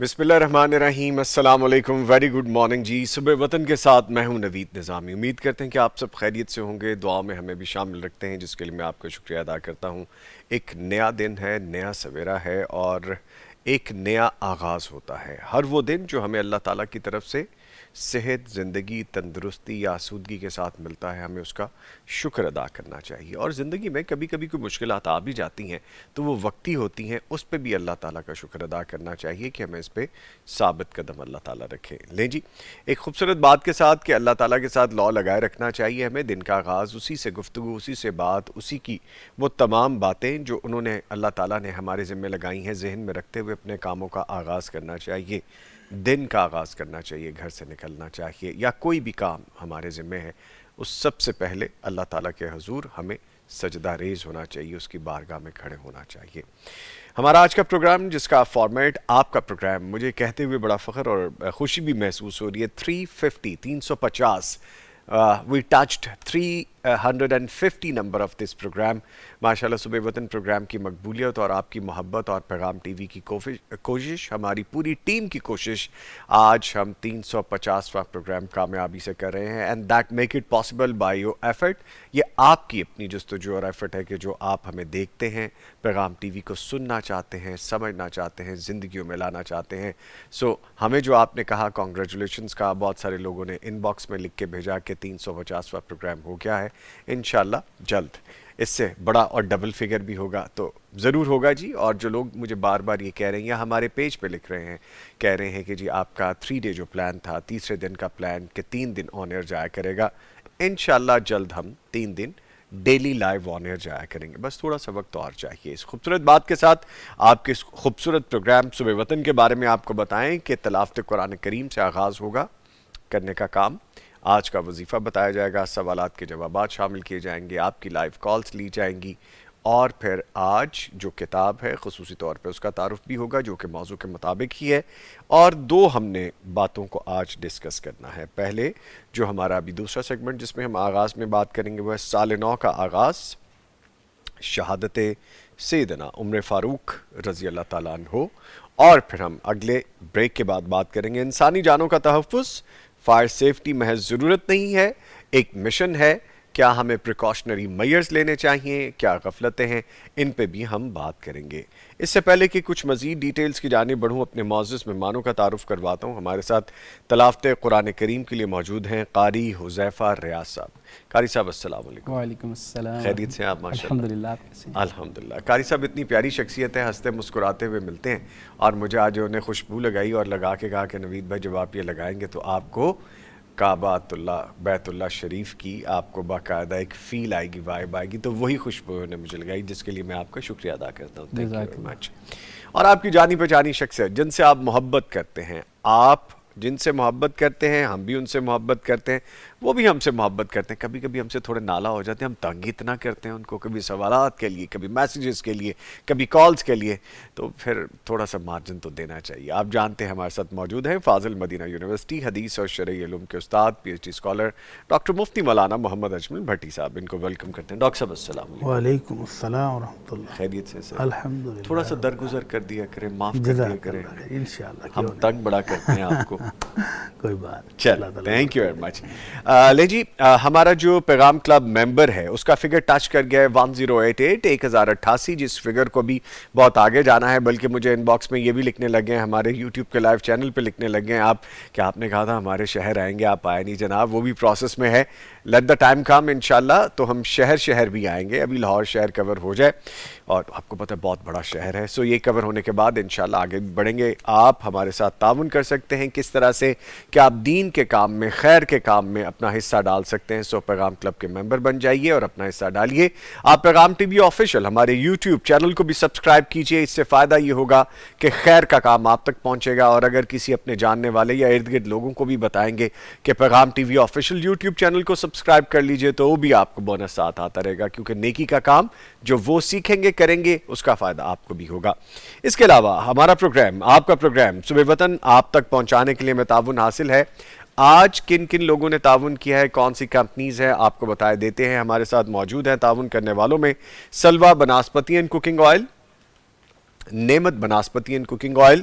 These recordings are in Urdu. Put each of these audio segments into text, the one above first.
بسم اللہ الرحمن الرحیم، السلام علیکم، ویری گڈ مارننگ جی۔ صبح وطن کے ساتھ میں ہوں نوید نظامی۔ امید کرتے ہیں کہ آپ سب خیریت سے ہوں گے، دعا میں ہمیں بھی شامل رکھتے ہیں، جس کے لیے میں آپ کا شکریہ ادا کرتا ہوں۔ ایک نیا دن ہے، نیا سویرا ہے اور ایک نیا آغاز ہوتا ہے۔ ہر وہ دن جو ہمیں اللہ تعالیٰ کی طرف سے صحت، زندگی، تندرستی یا آسودگی کے ساتھ ملتا ہے، ہمیں اس کا شکر ادا کرنا چاہیے۔ اور زندگی میں کبھی کبھی کوئی مشکلات آ بھی جاتی ہیں تو وہ وقتی ہوتی ہیں، اس پہ بھی اللہ تعالیٰ کا شکر ادا کرنا چاہیے کہ ہمیں اس پہ ثابت قدم اللہ تعالیٰ رکھے۔ لیں جی، ایک خوبصورت بات کے ساتھ کہ اللہ تعالیٰ کے ساتھ لا لگائے رکھنا چاہیے ہمیں۔ دن کا آغاز اسی سے گفتگو، اسی سے بات، اسی کی وہ تمام باتیں جو انہوں نے اللہ تعالیٰ نے ہمارے ذمہ لگائی ہیں، ذہن میں رکھتے ہوئے اپنے کاموں کا آغاز کرنا چاہیے، دن کا آغاز کرنا چاہیے، گھر سے نکلنا چاہیے، یا کوئی بھی کام ہمارے ذمہ ہے اس سب سے پہلے اللہ تعالیٰ کے حضور ہمیں سجدہ ریز ہونا چاہیے، اس کی بارگاہ میں کھڑے ہونا چاہیے۔ ہمارا آج کا پروگرام، جس کا فارمیٹ آپ کا پروگرام، مجھے کہتے ہوئے بڑا فخر اور خوشی بھی محسوس ہو رہی ہے، 350 we touched 350 number of this programme. ماشاءاللہ صبح وطن پروگرام کی مقبولیت اور آپ کی محبت اور پیغام ٹی وی کی کوشش، ہماری پوری ٹیم کی کوشش، آج ہم 350واں پروگرام کامیابی سے کر رہے ہیں، and that make it possible by your effort. یہ آپ کی اپنی جستجو اور ایفرٹ ہے کہ جو آپ ہمیں دیکھتے ہیں، پیغام ٹی وی کو سننا چاہتے ہیں، سمجھنا چاہتے ہیں، زندگیوں میں لانا چاہتے ہیں۔ سو ہمیں جو آپ نے کہا، کانگریچولیشنز کا بہت سارے لوگوں نے ان باکس میں لکھ کے بھیجا کہ 350واں پروگرام ہو گیا ہے۔ انشاءاللہ جلد اس سے بڑا اور ڈبل فگر بھی ہوگا تو ضرور ہوگا جی۔ اور جو لوگ مجھے بار بار یہ کہہ رہے ہیں یا ہمارے پیج پہ لکھ رہے ہیں، کہہ رہے ہیں کہ جی آپ کا 3 ڈے جو پلان تھا، تیسرے دن کا پلان کہ 3 دن آن ایئر جایا کرے گا، انشاءاللہ جلد ہم 3 دن ڈیلی لائیو آن ایئر جایا کریں گے، بس تھوڑا سا وقت اور چاہیے۔ اس خوبصورت بات کے ساتھ آپ کے اس خوبصورت پروگرام صبح وطن کے بارے میں آپ کو بتائیں کہ تلاوت قرآن کریم سے آغاز ہوگا کرنے کا کام۔ آج کا وظیفہ بتایا جائے گا، سوالات کے جوابات شامل کیے جائیں گے، آپ کی لائیو کالز لی جائیں گی، اور پھر آج جو کتاب ہے خصوصی طور پہ اس کا تعارف بھی ہوگا، جو کہ موضوع کے مطابق ہی ہے۔ اور 2 ہم نے باتوں کو آج ڈسکس کرنا ہے۔ پہلے جو ہمارا ابھی دوسرا سیگمنٹ جس میں ہم آغاز میں بات کریں گے، وہ ہے سال نو کا آغاز، شہادت سیدنا عمر فاروق رضی اللہ تعالیٰ عنہ، اور پھر ہم اگلے بریک کے بعد بات کریں گے انسانی جانوں کا تحفظ، فائر سیفٹی محض ضرورت نہیں ہے، ایک مشن ہے۔ کیا ہمیں پریکاشنری میئرز لینے چاہیے، کیا غفلتیں ہیں، ان پہ بھی ہم بات کریں گے۔ اس سے پہلے کہ کچھ مزید ڈیٹیلز کی جانب بڑھوں، اپنے معزز مہمانوں کا تعارف کرواتا ہوں۔ ہمارے ساتھ تلاوت قرآن کریم کے لیے موجود ہیں قاری حذیفہ ریاض صاحب۔ قاری صاحب السلام علیکم۔ وعلیکم السلام۔ خیریت سے ہیں آپ؟ ماشاءاللہ الحمدللہ، آپ کیسے ہیں؟ الحمدللہ۔ قاری صاحب اتنی پیاری شخصیت ہے، ہنستے مسکراتے ہوئے ملتے ہیں، اور مجھے آج انہوں نے خوشبو لگائی اور لگا کے کہا کہ نوید بھائی جب آپ یہ لگائیں گے تو آپ کو کعبۃ اللہ، بیت اللہ شریف کی آپ کو باقاعدہ ایک فیل آئے گی، وائب آئے گی، تو وہی خوشبو انہوں نے مجھے لگائی، جس کے لیے میں آپ کا شکریہ ادا کرتا ہوں۔ تھینک یو جزاک ویری اللہ۔ مچ۔ اور آپ کی جانی پہچانی شخصیت جن سے آپ محبت کرتے ہیں، آپ جن سے محبت کرتے ہیں، ہم بھی ان سے محبت کرتے ہیں، وہ بھی ہم سے محبت کرتے ہیں۔ کبھی کبھی ہم سے تھوڑے نالا ہو جاتے ہیں، ہم تنگ اتنا کرتے ہیں ان کو، کبھی سوالات کے لیے، کبھی میسیجز کے لیے، کبھی کالز کے لیے، تو پھر تھوڑا سا مارجن تو دینا چاہیے۔ آپ جانتے ہیں ہمارے ساتھ موجود ہیں فاضل مدینہ یونیورسٹی حدیث اور شرعی علوم کے استاد، P H D scholar doctor مفتی مولانا محمد اجمل بھٹی صاحب۔ ان کو ویلکم کرتے ہیں۔ ڈاکٹر صاحب السلام علیکم۔ وعلیکم السلام ورحمۃ اللہ۔ خیریت سے سر؟ الحمدللہ، تھوڑا سا درگزر کر دیا کریں، معاف کر دیا جزاک کریں، اللہ خیر، انشاءاللہ ہم کیوں تنگ بڑا کرتے ہیں آپ کو۔ کوئی بات نہیں، چل، اللہ تعالیٰ تھینک یو ویری مچ۔ لے جی، ہمارا جو پیغام کلب ممبر ہے اس کا فگر ٹچ کر گیا ہے 1088 1088، جس فگر کو بھی بہت آگے جانا ہے، بلکہ مجھے ان باکس میں یہ بھی لکھنے لگے ہیں، ہمارے یوٹیوب کے لائیو چینل پہ لکھنے لگے ہیں آپ کہ آپ نے کہا تھا ہمارے شہر آئیں گے، آپ آئے نہیں جناب، وہ بھی پروسیس میں ہے۔ لیٹ دا ٹائم کم، انشاءاللہ تو ہم شہر بھی آئیں گے، ابھی لاہور شہر کور ہو جائے، اور آپ کو پتہ ہے بہت بڑا شہر ہے، سو یہ کور ہونے کے بعد انشاءاللہ آگے بھی بڑھیں گے۔ آپ ہمارے ساتھ تعاون کر سکتے ہیں کس طرح سے کہ آپ دین کے کام میں، خیر کے کام میں اپنا حصہ ڈال سکتے ہیں۔ سو پیغام کلب کے ممبر بن جائیے اور اپنا حصہ ڈالیے۔ آپ پیغام ٹی وی آفیشیل ہمارے یوٹیوب چینل کو بھی سبسکرائب کیجئے، اس سے فائدہ یہ ہوگا کہ خیر کا کام آپ تک پہنچے گا، اور اگر کسی اپنے جاننے والے یا ارد گرد لوگوں کو بھی بتائیں گے کہ پیغام T V official YouTube channel کو سبسکرائب کر لیجئے، تو وہ بھی آپ کو بونس ساتھ آتا رہے گا، کیونکہ نیکی کا کام جو وہ سیکھیں گے، کریں گے، اس کا فائدہ آپ کو بھی ہوگا۔ اس کے علاوہ ہمارا پروگرام، آپ کا پروگرام صبح وطن آپ تک پہنچانے کے لیے ہمیں تعاون حاصل ہے۔ آج کن کن لوگوں نے تعاون کیا ہے، کون سی کمپنیز ہیں، آپ کو بتائے دیتے ہیں۔ ہمارے ساتھ موجود ہیں تعاون کرنے والوں میں سلوا بناسپتی اینڈ کوکنگ آئل، نعمت بناسپتی اینڈ کوکنگ آئل،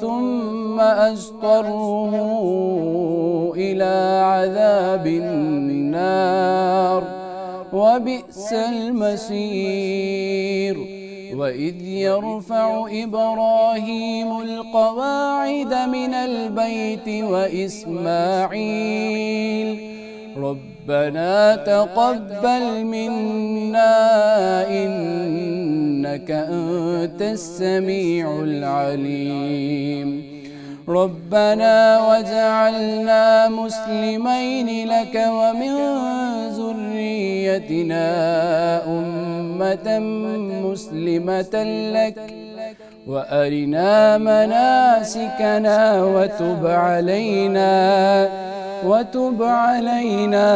ثم أضطره إلى عذاب النار وبئس المصير. وإذ يرفع إبراهيم القواعد من البيت وإسماعيل ربنا تقبل منا إنك أنت السميع العليم. ربنا واجعلنا مسلمين لك ومن ذريتنا أمة مسلمة لك وأرنا مناسكنا وتب علينا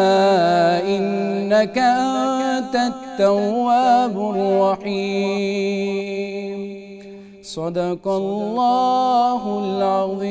إنك أنت التواب الرحيم. صدق الله العظيم.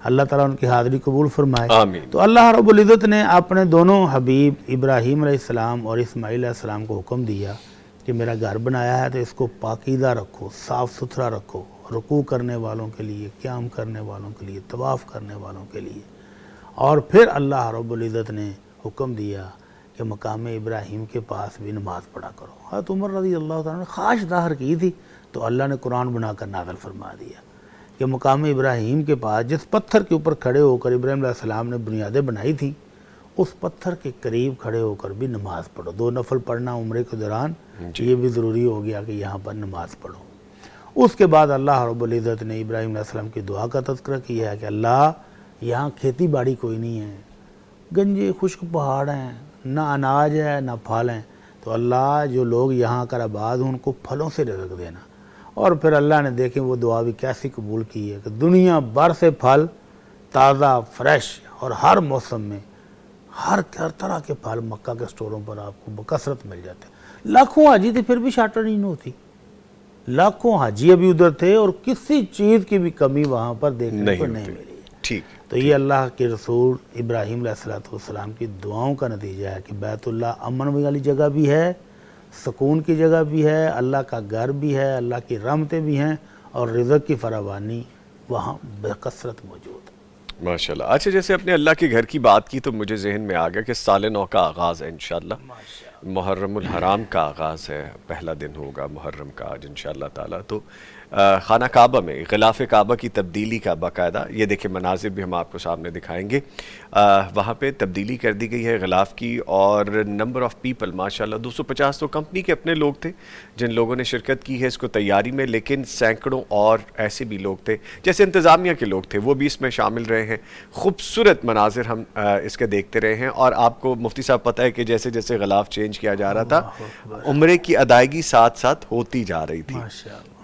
اللہ تعالیٰ ان کی حاضری قبول فرمائے. آمین. تو اللہ رب العزت نے اپنے دونوں حبیب ابراہیم علیہ السلام اور اسماعیل علیہ السلام کو حکم دیا کہ میرا گھر بنایا ہے تو اس کو پاکیزہ رکھو، صاف ستھرا رکھو، رکوع کرنے والوں کے لیے، قیام کرنے والوں کے لیے، طواف کرنے والوں کے لیے. اور پھر اللہ رب العزت نے حکم دیا کہ مقام ابراہیم کے پاس بھی نماز پڑھا کرو. حضرت عمر رضی اللہ تعالیٰ نے خواہش ظاہر کی تھی تو اللہ نے قرآن بنا کر نازل فرما دیا کہ مقام ابراہیم کے پاس جس پتھر کے اوپر کھڑے ہو کر ابراہیم علیہ السلام نے بنیادیں بنائی تھیں اس پتھر کے قریب کھڑے ہو کر بھی نماز پڑھو. 2 نفل پڑھنا عمرے کے دوران یہ بھی ضروری ہو گیا کہ یہاں پر نماز پڑھو. اس کے بعد اللہ رب العزت نے ابراہیم علیہ السلام کی دعا کا تذکرہ کیا ہے کہ اللہ یہاں کھیتی باڑی کوئی نہیں ہے، گنجے خشک پہاڑ ہیں، نہ اناج ہے نہ پھل ہیں، تو اللہ جو لوگ یہاں کر آباد ہوں ان کو پھلوں سے رزق دینا. اور پھر اللہ نے دیکھیں وہ دعا بھی کیسی قبول کی ہے کہ دنیا بھر سے پھل تازہ فریش اور ہر موسم میں ہر طرح کے پھل مکہ کے سٹوروں پر آپ کو بکثرت مل جاتے ہیں. لاکھوں حاجی تھے پھر بھی شارٹر نہیں ہوتی، لاکھوں حاجی ابھی ادھر تھے اور کسی چیز کی بھی کمی وہاں پر دیکھنے کو نہیں ملی. ٹھیک. تو یہ اللہ کے رسول ابراہیم علیہ السلام کی دعاؤں کا نتیجہ ہے کہ بیت اللہ امن والی جگہ بھی ہے، سکون کی جگہ بھی ہے، اللہ کا گھر بھی ہے، اللہ کی رحمتیں بھی ہیں اور رزق کی فراوانی وہاں بکثرت موجود ہے. ماشاءاللہ. اچھا جیسے اپنے اللہ کے گھر کی بات کی تو مجھے ذہن میں آ گیا کہ سال نو کا آغاز ہے انشاءاللہ. محرم الحرام کا آغاز ہے، پہلا دن ہوگا محرم کا آج انشاءاللہ تعالیٰ. تو خانہ کعبہ میں غلاف کعبہ کی تبدیلی کا باقاعدہ یہ دیکھیں مناظر بھی ہم آپ کو سامنے دکھائیں گے. وہاں پہ تبدیلی کر دی گئی ہے غلاف کی اور نمبر آف پیپل ماشاءاللہ 250 تو کمپنی کے اپنے لوگ تھے جن لوگوں نے شرکت کی ہے اس کو تیاری میں، لیکن سینکڑوں اور ایسے بھی لوگ تھے جیسے انتظامیہ کے لوگ تھے وہ بھی اس میں شامل رہے ہیں. خوبصورت مناظر ہم اس کے دیکھتے رہے ہیں. اور آپ کو مفتی صاحب پتہ ہے کہ جیسے جیسے غلاف چینج کیا جا رہا تھا عمرے کی ادائیگی ساتھ ساتھ ہوتی جا رہی تھی.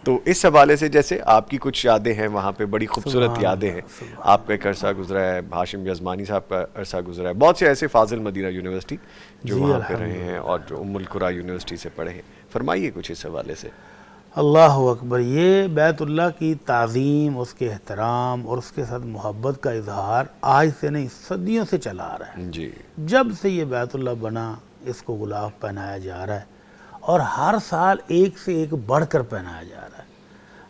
تو اس حوالے سے جیسے آپ کی کچھ یادیں ہیں وہاں پہ، بڑی خوبصورت یادیں ہیں. آپ کا ایک عرصہ گزرا ہے، ہاشم یزمانی صاحب کا عرصہ گزرا ہے، بہت سے ایسے فاضل مدینہ یونیورسٹی جو وہاں پہ رہے ہیں اور جو ام القریٰ یونیورسٹی سے پڑھے ہیں. فرمائیے کچھ اس حوالے سے. اللہ اکبر. یہ بیت اللہ کی تعظیم، اس کے احترام اور اس کے ساتھ محبت کا اظہار آج سے نہیں صدیوں سے چلا آ رہا ہے. جی. جب سے یہ بیت اللہ بنا اس کو غلاف پہنایا جا رہا ہے اور ہر سال ایک سے ایک بڑھ کر پہنایا جا رہا ہے.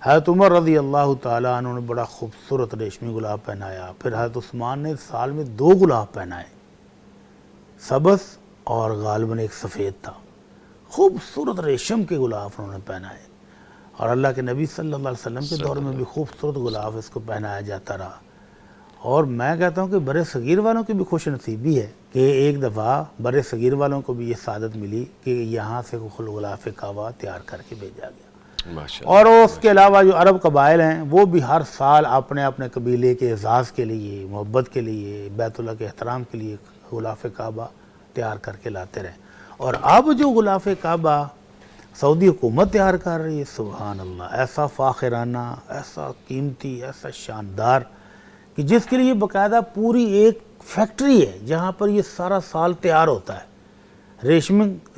حضرت عمر رضی اللہ تعالیٰ عنہ نے بڑا خوبصورت ریشمی غلاف پہنایا. پھر حضرت عثمان نے سال میں 2 غلاف پہنائے، سبز اور غالباً ایک سفید تھا. خوبصورت ریشم کے غلاف انہوں نے پہنائے اور اللہ کے نبی صلی اللہ علیہ وسلم کے دور میں بھی خوبصورت غلاف اس کو پہنایا جاتا رہا. اور میں کہتا ہوں کہ برے صغیر والوں کی بھی خوش نصیبی ہے کہ ایک دفعہ برے صغیر والوں کو بھی یہ سعادت ملی کہ یہاں سے غلاف کعبہ تیار کر کے بھیجا گیا. اور اس کے علاوہ جو عرب قبائل ہیں وہ بھی ہر سال اپنے اپنے قبیلے کے اعزاز کے لیے، محبت کے لیے، بیت اللہ کے احترام کے لیے غلاف کعبہ تیار کر کے لاتے رہے. اور اب جو غلاف کعبہ سعودی حکومت تیار کر رہی ہے، سبحان اللہ، ایسا فاخرانہ، ایسا قیمتی، ایسا شاندار کہ جس کے لیے باقاعدہ پوری ایک فیکٹری ہے جہاں پر یہ سارا سال تیار ہوتا ہے.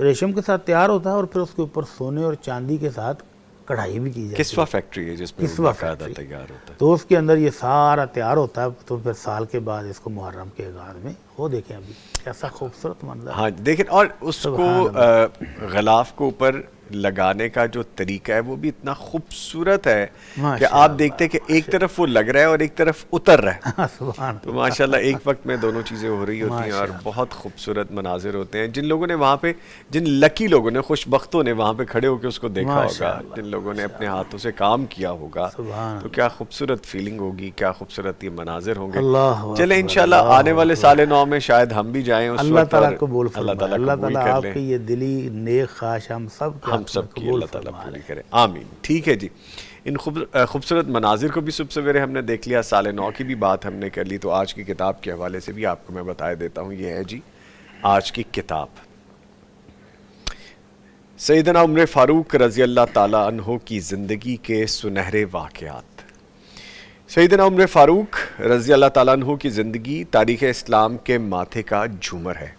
ریشم کے ساتھ تیار ہوتا ہے اور پھر اس کے اوپر سونے اور چاندی کے ساتھ کڑھائی بھی کی جاتی ہے. کسوہ فیکٹری ہے جس میں باقاعدہ تیار ہوتا ہے. تو اس کے اندر یہ سارا تیار ہوتا ہے. تو پھر سال کے بعد اس کو محرم کے آغاز میں وہ دیکھیں ابھی کیسا خوبصورت منظر. ہاں دیکھیں. اور اس کو غلاف کو اوپر لگانے کا جو طریقہ ہے وہ بھی اتنا خوبصورت ہے کہ آپ دیکھتے ہیں کہ ایک طرف وہ لگ رہا ہے اور ایک طرف اتر رہا ہے. تو ماشاءاللہ ایک وقت میں دونوں چیزیں ہو رہی ہوتی ہیں اور بہت خوبصورت مناظر ہوتے ہیں. جن لوگوں نے وہاں پہ، جن لکی لوگوں نے، خوش بختوں نے وہاں پہ کھڑے ہو کے اس کو دیکھا ہوگا، جن لوگوں نے اپنے ہاتھوں سے کام کیا ہوگا، تو کیا خوبصورت فیلنگ ہوگی، کیا خوبصورت یہ مناظر ہوں گے. چلیں انشاءاللہ آنے والے سال نو میں شاید ہم بھی جائیں اس وقت. اللہ تعالیٰ قبول فرمائے. اللہ تعالیٰ آپ کی یہ دلی نیک خواہش ہم سب کی اللہ تعالیٰ پوری کرے. آمین. ٹھیک ہے جی. ان خوبصورت مناظر کو بھی صبح سویرے ہم نے دیکھ لیا، سال نو کی بھی بات ہم نے کر لی. تو آج کی کتاب کے حوالے سے بھی آپ کو میں بتا دیتا ہوں. یہ ہے جی آج کی کتاب، سیدنا عمر فاروق رضی اللہ تعالیٰ عنہ کی زندگی کے سنہرے واقعات. سیدنا عمر فاروق رضی اللہ تعالیٰ عنہ کی زندگی تاریخ اسلام کے ماتھے کا جھومر ہے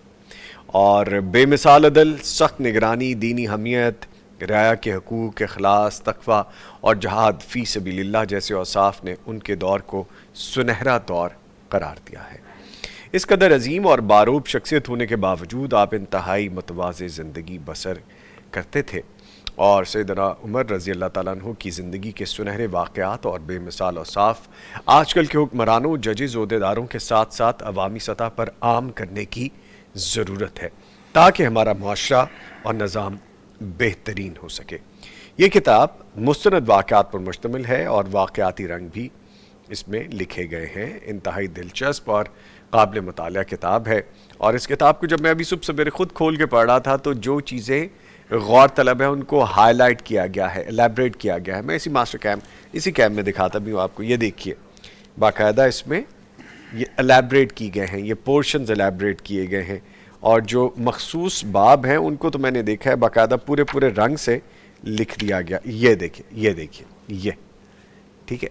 اور بے مثال عدل، سخت نگرانی، دینی حمیت، رعایا کے حقوق، اخلاص، تقوی اور جہاد فی سبیل اللہ جیسے اوصاف نے ان کے دور کو سنہرا دور قرار دیا ہے۔ اس قدر عظیم اور باروب شخصیت ہونے کے باوجود آپ انتہائی متواضع زندگی بسر کرتے تھے، اور سیدنا عمر رضی اللہ تعالیٰ عنہ کی زندگی کے سنہرے واقعات اور بے مثال اوصاف آج کل کے حکمرانوں، ججز، عہدیداروں کے ساتھ ساتھ عوامی سطح پر عام کرنے کی ضرورت ہے تاکہ ہمارا معاشرہ اور نظام بہترین ہو سکے۔ یہ کتاب مستند واقعات پر مشتمل ہے اور واقعاتی رنگ بھی اس میں لکھے گئے ہیں۔ انتہائی دلچسپ اور قابل مطالعہ کتاب ہے، اور اس کتاب کو جب میں ابھی صبح سویرے خود کھول کے پڑھ رہا تھا تو جو چیزیں غور طلب ہے ان کو ہائی لائٹ کیا گیا ہے، الیبریٹ کیا گیا ہے۔ میں اسی کیمپ میں دکھاتا بھی ہوں آپ کو، یہ دیکھیے باقاعدہ اس میں یہ الیبریٹ کی گئے ہیں، یہ پورشنز الیبریٹ کیے گئے ہیں، اور جو مخصوص باب ہیں ان کو تو میں نے دیکھا ہے باقاعدہ پورے رنگ سے لکھ دیا گیا۔ یہ دیکھیے یہ ٹھیک ہے۔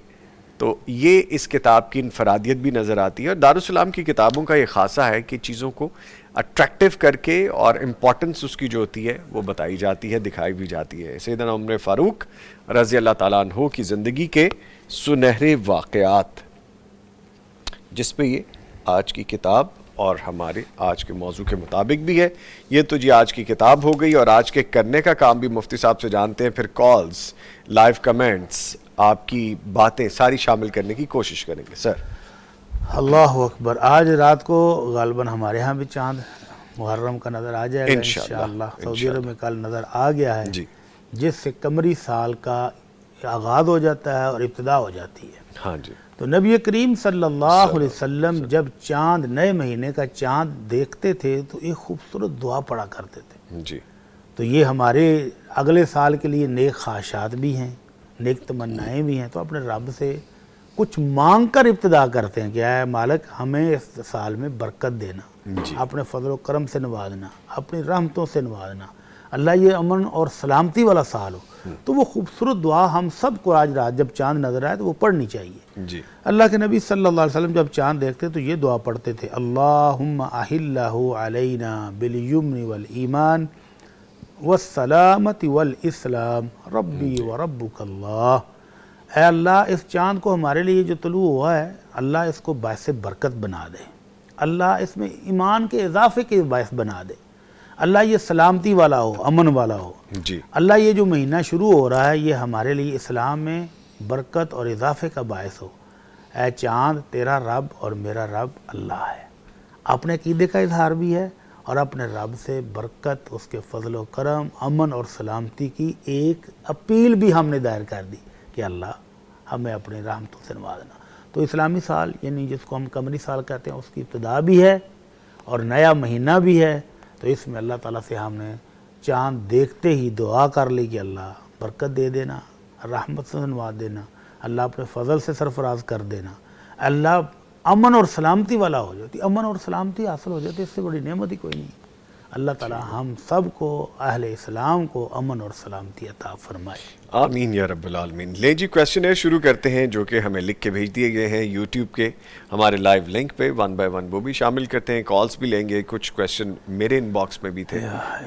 تو یہ اس کتاب کی انفرادیت بھی نظر آتی ہے، اور دارالسلام کی کتابوں کا یہ خاصہ ہے کہ چیزوں کو اٹریکٹیو کر کے اور امپورٹنس اس کی جو ہوتی ہے وہ بتائی جاتی ہے، دکھائی بھی جاتی ہے۔ سیدنا عمر فاروق رضی اللہ تعالیٰ عنہ کی زندگی کے سنہرے واقعات، جس پہ یہ آج کی کتاب اور ہمارے آج کے موضوع کے مطابق بھی ہے۔ یہ تو جی آج کی کتاب ہو گئی، اور آج کے کرنے کا کام بھی مفتی صاحب سے جانتے ہیں، پھر کالز، لائیو کمنٹس، آپ کی باتیں ساری شامل کرنے کی کوشش کریں گے۔ سر اللہ اکبر، آج رات کو غالباً ہمارے ہاں بھی چاند محرم کا نظر آ جائے گا انشاءاللہ۔ سعودی عرب میں کل نظر آ گیا ہے، جی، جس سے قمری سال کا آغاز ہو جاتا ہے اور ابتدا ہو جاتی ہے۔ ہاں جی، تو نبی کریم صلی اللہ علیہ وسلم جب چاند، نئے مہینے کا چاند دیکھتے تھے تو ایک خوبصورت دعا پڑھا کرتے تھے۔ جی، تو یہ ہمارے اگلے سال کے لیے نیک خواہشات بھی ہیں، نیک تمنائیں بھی ہیں، تو اپنے رب سے کچھ مانگ کر ابتدا کرتے ہیں کہ اے مالک ہمیں اس سال میں برکت دینا، اپنے فضل و کرم سے نوازنا، اپنی رحمتوں سے نوازنا، اللہ یہ امن اور سلامتی والا سال ہو۔ تو وہ خوبصورت دعا ہم سب کو آج رات جب چاند نظر آئے تو وہ پڑھنی چاہیے۔ جی، اللہ کے نبی صلی اللہ علیہ وسلم جب چاند دیکھتے تو یہ دعا پڑھتے تھے، اللہم احلہ علینا بالیمن والایمان والسلامت والاسلام ربی وربک اللہ۔ اے اللہ اس چاند کو ہمارے لیے جو طلوع ہوا ہے، اللہ اس کو باعث برکت بنا دے، اللہ اس میں ایمان کے اضافے کے باعث بنا دے، اللہ یہ سلامتی والا ہو، امن والا ہو، جی، اللہ یہ جو مہینہ شروع ہو رہا ہے یہ ہمارے لیے اسلام میں برکت اور اضافے کا باعث ہو۔ اے چاند تیرا رب اور میرا رب اللہ ہے۔ اپنے عقیدے کا اظہار بھی ہے اور اپنے رب سے برکت، اس کے فضل و کرم، امن اور سلامتی کی ایک اپیل بھی ہم نے دائر کر دی کہ اللہ ہمیں اپنے رحمتوں سے نوازنا۔ تو اسلامی سال یعنی جس کو ہم قمری سال کہتے ہیں اس کی ابتدا بھی ہے اور نیا مہینہ بھی ہے۔ تو اس میں اللہ تعالیٰ سے ہم نے چاند دیکھتے ہی دعا کر لی کہ اللہ برکت دے دینا، رحمت سے نواز دینا، اللہ اپنے فضل سے سرفراز کر دینا، اللہ امن اور سلامتی والا ہو جاتی، امن اور سلامتی حاصل ہو جاتی، اس سے بڑی نعمت ہی کوئی نہیں۔ اللہ تعالیٰ ہم سب کو، اہل اسلام کو امن اور سلامتی عطا فرمائے، آمین یا رب العالمین۔ لیں جی کویسچنر شروع کرتے ہیں جو کہ ہمیں لکھ کے بھیج دیے گئے ہیں یوٹیوب کے ہمارے لائیو لنک پہ، 1 بائی 1 وہ بھی شامل کرتے ہیں، کالز بھی لیں گے، کچھ کویسچن میرے ان باکس میں بھی تھے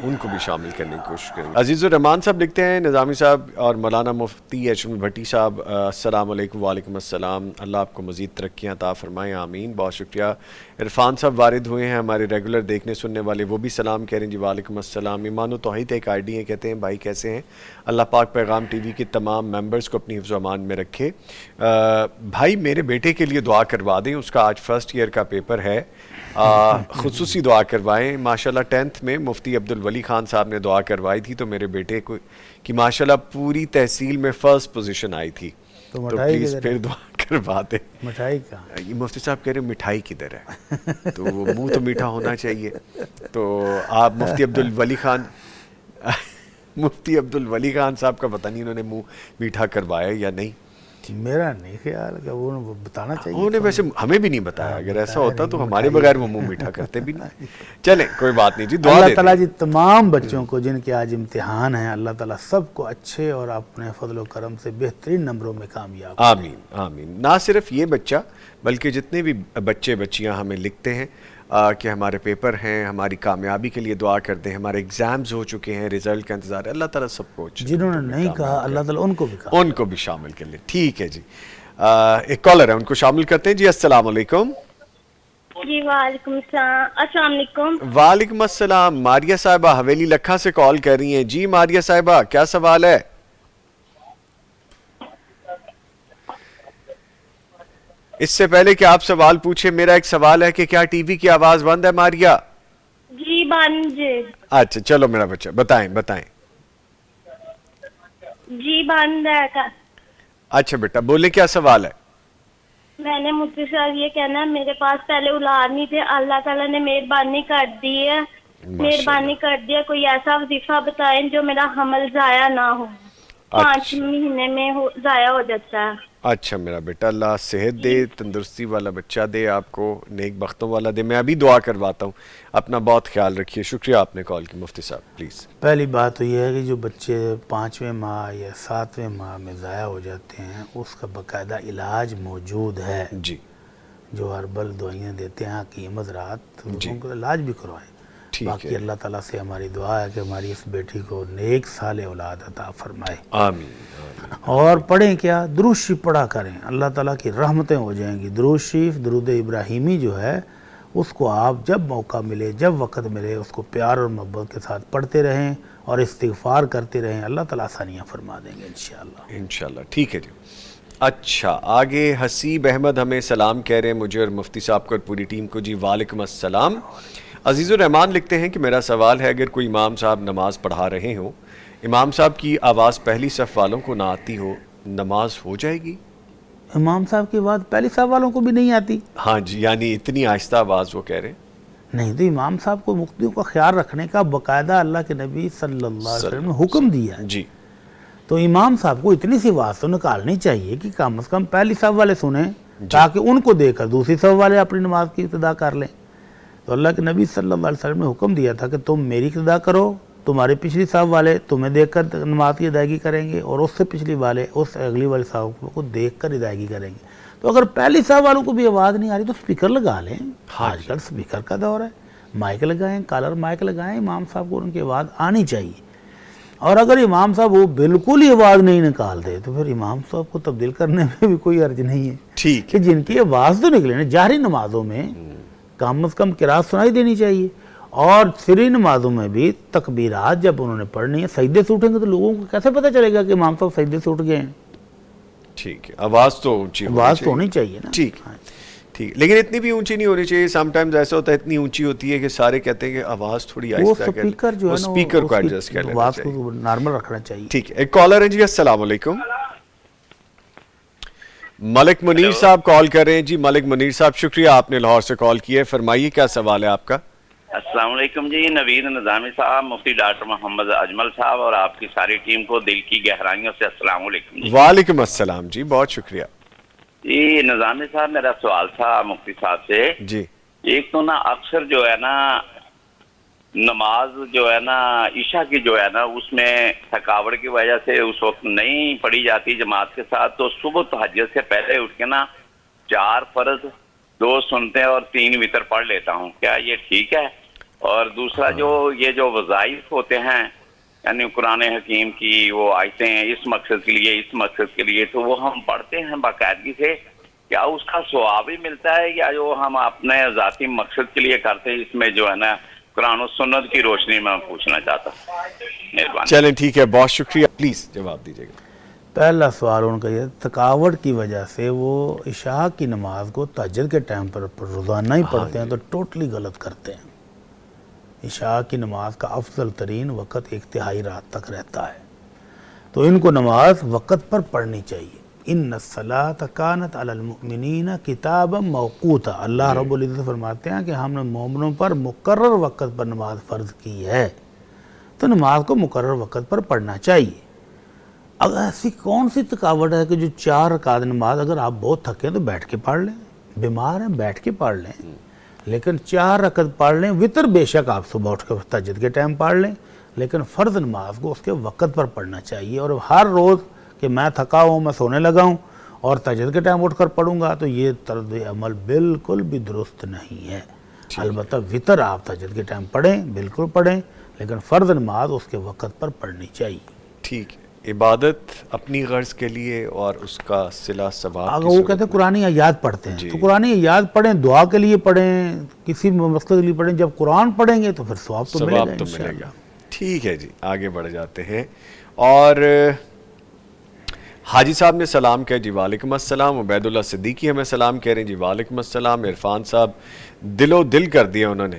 ان کو بھی شامل کرنے کی کوشش کریں گے۔ عزیز الرحمان صاحب لکھتے ہیں، نظامی صاحب اور مولانا مفتی اجمل بھٹی صاحب السلام علیکم۔ وعلیکم السلام، اللہ آپ کو مزید ترقیاں عطا فرمائیں، آمین، بہت شکریہ۔ عرفان صاحب وارد ہوئے ہیں ہمارے ریگولر دیکھنے سننے والے، وہ بھی سلام کہہ رہے ہیں جی، وعلیکم السلام۔ ایمان و توحید ایک آئی ڈی ہے، کہتے ہیں بھائی کیسے ہیں، اللہ پاک پیغام ٹی وی کے تمام ممبرز کو اپنی حفظ و امان میں رکھے۔ بھائی میرے بیٹے کے لیے دعا کروا دیں، اس کا آج فرسٹ ایئر کا پیپر ہے، خصوصی دعا کروائیں۔ ماشاءاللہ 10th میں مفتی عبدالولی خان صاحب نے دعا کروائی تھی تو میرے بیٹے کو کی ماشاءاللہ پوری تحصیل میں فرسٹ پوزیشن آئی تھی، تو پلیز پھر دعا کروا دیں۔ مٹھائی کا یہ مفتی صاحب کہہ رہے ہیں مٹھائی کدھر ہے، تو وہ منہ تو میٹھا ہونا چاہیے، تو آپ مفتی عبدالولی خان صاحب کا پتہ نہیں انہوں نے منہ میٹھا کروایا یا نہیں، میرا نہیں خیال کہ وہ بتانا چاہیے، انہوں نے ویسے ہمیں بھی نہیں بتایا، اگر ایسا ہوتا تو ہمارے بغیر وہ منہ میٹھا کرتے بھی نہیں۔ چلیں کوئی بات نہیں جی، دعا اللہ دیتے تعالیٰ ہیں۔ جی تمام بچوں کو جن کے آج امتحان ہیں، اللہ تعالیٰ سب کو اچھے اور اپنے فضل و کرم سے بہترین نمبروں میں کامیاب، آمین آمین۔ نہ صرف یہ بچہ بلکہ جتنے بھی بچے بچیاں ہمیں لکھتے ہیں، کہ ہمارے پیپر ہیں، ہماری کامیابی کے لیے دعا کر دیں. ہمارے ایگزامز ہو چکے ہیں، رزلٹ کا انتظار ہے. اللہ تعالیٰ سب کو جنہوں نے نہیں کہا اللہ تعالیٰ ان کو بھی کہا، ان کو بھی شامل کر لیں. ٹھیک ہے جی. ایک کالر ہے، ان کو شامل کرتے ہیں. جی السلام علیکم. جی وعلیکم السلام. السلام علیکم. وعلیکم السلام. ماریہ صاحبہ حویلی لکھا سے کال کر رہی ہیں. جی ماریہ صاحبہ کیا سوال ہے؟ اس سے پہلے کہ آپ سوال پوچھیں، میرا ایک سوال ہے کہ کیا ٹی وی کی آواز بند ہے ماریہ؟ جی بند. اچھا چلو میرا بچہ بتائیں. جی بند ہے. اچھا بیٹا بولے کیا سوال ہے؟ میں نے مفتی صاحب یہ کہنا ہے، میرے پاس پہلے اولاد نہیں تھے، اللہ تعالیٰ نے مہربانی کر دی ہے، مہربانی کر دیا. کوئی ایسا وظیفہ بتائیں جو میرا حمل ضائع نہ ہو. 5 مہینے میں ضائع ہو جاتا ہے. اچھا میرا بیٹا اللہ صحت دے، تندرستی والا بچہ دے آپ کو، نیک بختوں والا دے. میں ابھی دعا کرواتا ہوں. اپنا بہت خیال رکھیے. شکریہ آپ نے کال کی مفتی صاحب. پلیز پہلی بات تو یہ ہے کہ جو بچے 5ویں ماہ یا 7ویں ماہ میں ضائع ہو جاتے ہیں اس کا باقاعدہ علاج موجود ہے. جی جو ہربل دوائیاں دیتے ہیں حکیم حضرات، ان کو علاج بھی کروائیں. باقی اللہ تعالیٰ سے ہماری دعا ہے کہ ہماری اس بیٹی کو نیک صالح اولاد عطا فرمائے. آمین. اور پڑھیں کیا؟ درود شریف پڑھا کریں، اللہ تعالیٰ کی رحمتیں ہو جائیں گی. درود شریف، درود ابراہیمی جو ہے اس کو آپ جب موقع ملے، جب وقت ملے، اس کو پیار اور محبت کے ساتھ پڑھتے رہیں اور استغفار کرتے رہیں. اللہ تعالیٰ آسانیاں فرما دیں گے انشاءاللہ. انشاءاللہ. ٹھیک ہے جی. اچھا آگے حسیب احمد ہمیں سلام کہہ رہے ہیں مجھے اور مفتی صاحب کو اور پوری ٹیم کو. جی وعلیکم السلام. عزیز الرحمان لکھتے ہیں کہ میرا سوال ہے، اگر کوئی امام صاحب نماز پڑھا رہے ہوں، امام صاحب کی آواز پہلی صف والوں کو نہ آتی ہو، نماز ہو جائے گی؟ امام صاحب کی آواز پہلی صف والوں کو بھی نہیں آتی؟ ہاں جی، یعنی اتنی آہستہ آواز وہ کہہ رہے ہیں. نہیں تو امام صاحب کو مقتدیوں کا خیال رکھنے کا باقاعدہ اللہ کے نبی صلی اللہ علیہ وسلم نے حکم دیا ہے. جی تو امام صاحب کو اتنی سی آواز تو نکالنی چاہیے کہ کم از کم پہلی صف والے سنیں، تاکہ ان کو دیکھ کر دوسری صف والے اپنی نماز کی ابتدا کر لیں. تو اللہ کے نبی صلی اللہ علیہ وسلم نے حکم دیا تھا کہ تم میری ابتدا کرو، تمہارے پچھلی صف والے تمہیں دیکھ کر نماز کی ادائیگی کریں گے، اور اس سے پچھلی والے اس اگلی والے صف کو دیکھ کر ادائیگی کریں گے. تو اگر پہلی صف والوں کو بھی آواز نہیں آ رہی تو سپیکر لگا لیں. آج کل سپیکر کا دور ہے، مائک لگائیں، کالر مائک لگائیں. امام صاحب کو ان کی آواز آنی چاہیے. اور اگر امام صاحب وہ بالکل ہی آواز نہیں نکال دے تو پھر امام صاحب کو تبدیل کرنے میں بھی کوئی حرج نہیں ہے. ٹھیک کہ جن کی آواز تو نکلے نا، جہری نمازوں میں کم از کم قرات سنائی دینی چاہیے. اور سری نمازوں میں بھی تکبیرات جب انہوں نے پڑھنی ہے، سجدے سے اٹھیں گے تو لوگوں کو کیسے پتہ چلے گا کہ امام صاحب سجدے سے اٹھ گئے ہیں؟ ٹھیک ہے، آواز تو اونچی آواز تو ہونی چاہیے نا. ٹھیک ٹھیک، لیکن اتنی بھی اونچی نہیں ہونی چاہیے. سم ٹائمز ایسا ہوتا ہے اتنی اونچی ہوتی ہے کہ سارے کہتے ہیں کہ آواز تھوڑی وہ آہستہ کر، سپیکر جو ہے نا سپیکر کو ایڈجسٹ کر لینا آواز چاہیے. کو نارمل رکھنا چاہیے. ٹھیک ہے. ایک کالر ہے جی. السلام علیکم. ملک منیر صاحب کال کر رہے ہیں. جی ملک منیر صاحب شکریہ آپ نے لاہور سے کال کیا ہے. فرمائیے کیا سوال ہے آپ کا؟ السلام علیکم جی. نوید نظامی صاحب، مفتی ڈاکٹر محمد اجمل صاحب اور آپ کی ساری ٹیم کو دل کی گہرائیوں سے السلام علیکم جی. وعلیکم السلام جی، بہت شکریہ. جی نظامی صاحب میرا سوال تھا مفتی صاحب سے. جی ایک تو نا اکثر جو ہے نا نماز جو ہے نا عشاء کی جو ہے نا اس میں تھکاوٹ کی وجہ سے اس وقت نہیں پڑھی جاتی جماعت کے ساتھ، تو صبح تہجد سے پہلے اٹھ کے نا 4 فرض 2 سنتے اور 3 وتر پڑھ لیتا ہوں. کیا یہ ٹھیک ہے؟ اور دوسرا جو یہ جو وظائف ہوتے ہیں یعنی قرآن حکیم کی وہ آیتیں اس مقصد کے لیے اس مقصد کے لیے، تو وہ ہم پڑھتے ہیں باقاعدگی سے، کیا اس کا ثواب ہی ملتا ہے یا جو ہم اپنے ذاتی مقصد کے لیے کرتے ہیں؟ اس میں جو ہے نا قرآن و سنت کی روشنی میں پوچھنا چاہتا ہوں. مہربانی. چلیں ٹھیک ہے، بہت شکریہ. پلیز جواب دیجیے گا. پہلا سوال ان کا یہ تھکاوٹ کی وجہ سے وہ عشاء کی نماز کو تہجد کے ٹائم پر روزانہ ہی پڑھتے ہیں تو ٹوٹلی غلط کرتے ہیں. عشاء کی نماز کا افضل ترین وقت 1 تہائی رات تک رہتا ہے، تو ان کو نماز وقت پر پڑھنی چاہیے. ان الصلاۃ کانت علی المؤمنین کتابا موقوتا. اللہ رب العزت فرماتے ہیں کہ ہم نے مومنوں پر مقرر وقت پر نماز فرض کی ہے، تو نماز کو مقرر وقت پر پڑھنا چاہیے. اگر ایسی کون سی تھکاوٹ ہے کہ جو 4 رکعت نماز اگر آپ بہت تھکے تو بیٹھ کے پڑھ لیں، بیمار ہیں بیٹھ کے پڑھ لیں، لیکن 4 رکعت پڑھ لیں. وتر بے شک آپ صبح اٹھ کے تہجد کے ٹائم پڑھ لیں، لیکن فرض نماز کو اس کے وقت پر پڑھنا چاہیے. اور ہر روز کہ میں تھکا ہوں، میں سونے لگا ہوں اور تہجد کے ٹائم اٹھ کر پڑھوں گا، تو یہ طرز عمل بالکل بھی درست نہیں ہے. البتہ وطر آپ تہجد کے ٹائم پڑھیں، بالکل پڑھیں، لیکن فرض نماز اس کے وقت پر پڑھنی چاہیے. ٹھیک ہے، عبادت اپنی غرض کے لیے اور اس کا صلہ ثواب اگر کی وہ صورت کہتے ہیں میں. قرآن آیات پڑھتے ہیں جی. تو قرآن آیات پڑھیں، دعا کے لیے پڑھیں، کسی مقصد کے لیے پڑھیں. جب قرآن پڑھیں گے تو پھر ثواب تو ملے ثواب گا تو ملے انشاءاللہ. گا. ٹھیک ہے جی، آگے بڑھ جاتے ہیں. اور حاجی صاحب نے سلام کہا جی وعلیکم السلام. عبید اللہ صدیقی ہمیں سلام کہہ رہے ہیں جی وعلیکم السلام. عرفان صاحب دل و دل کر دیا انہوں نے.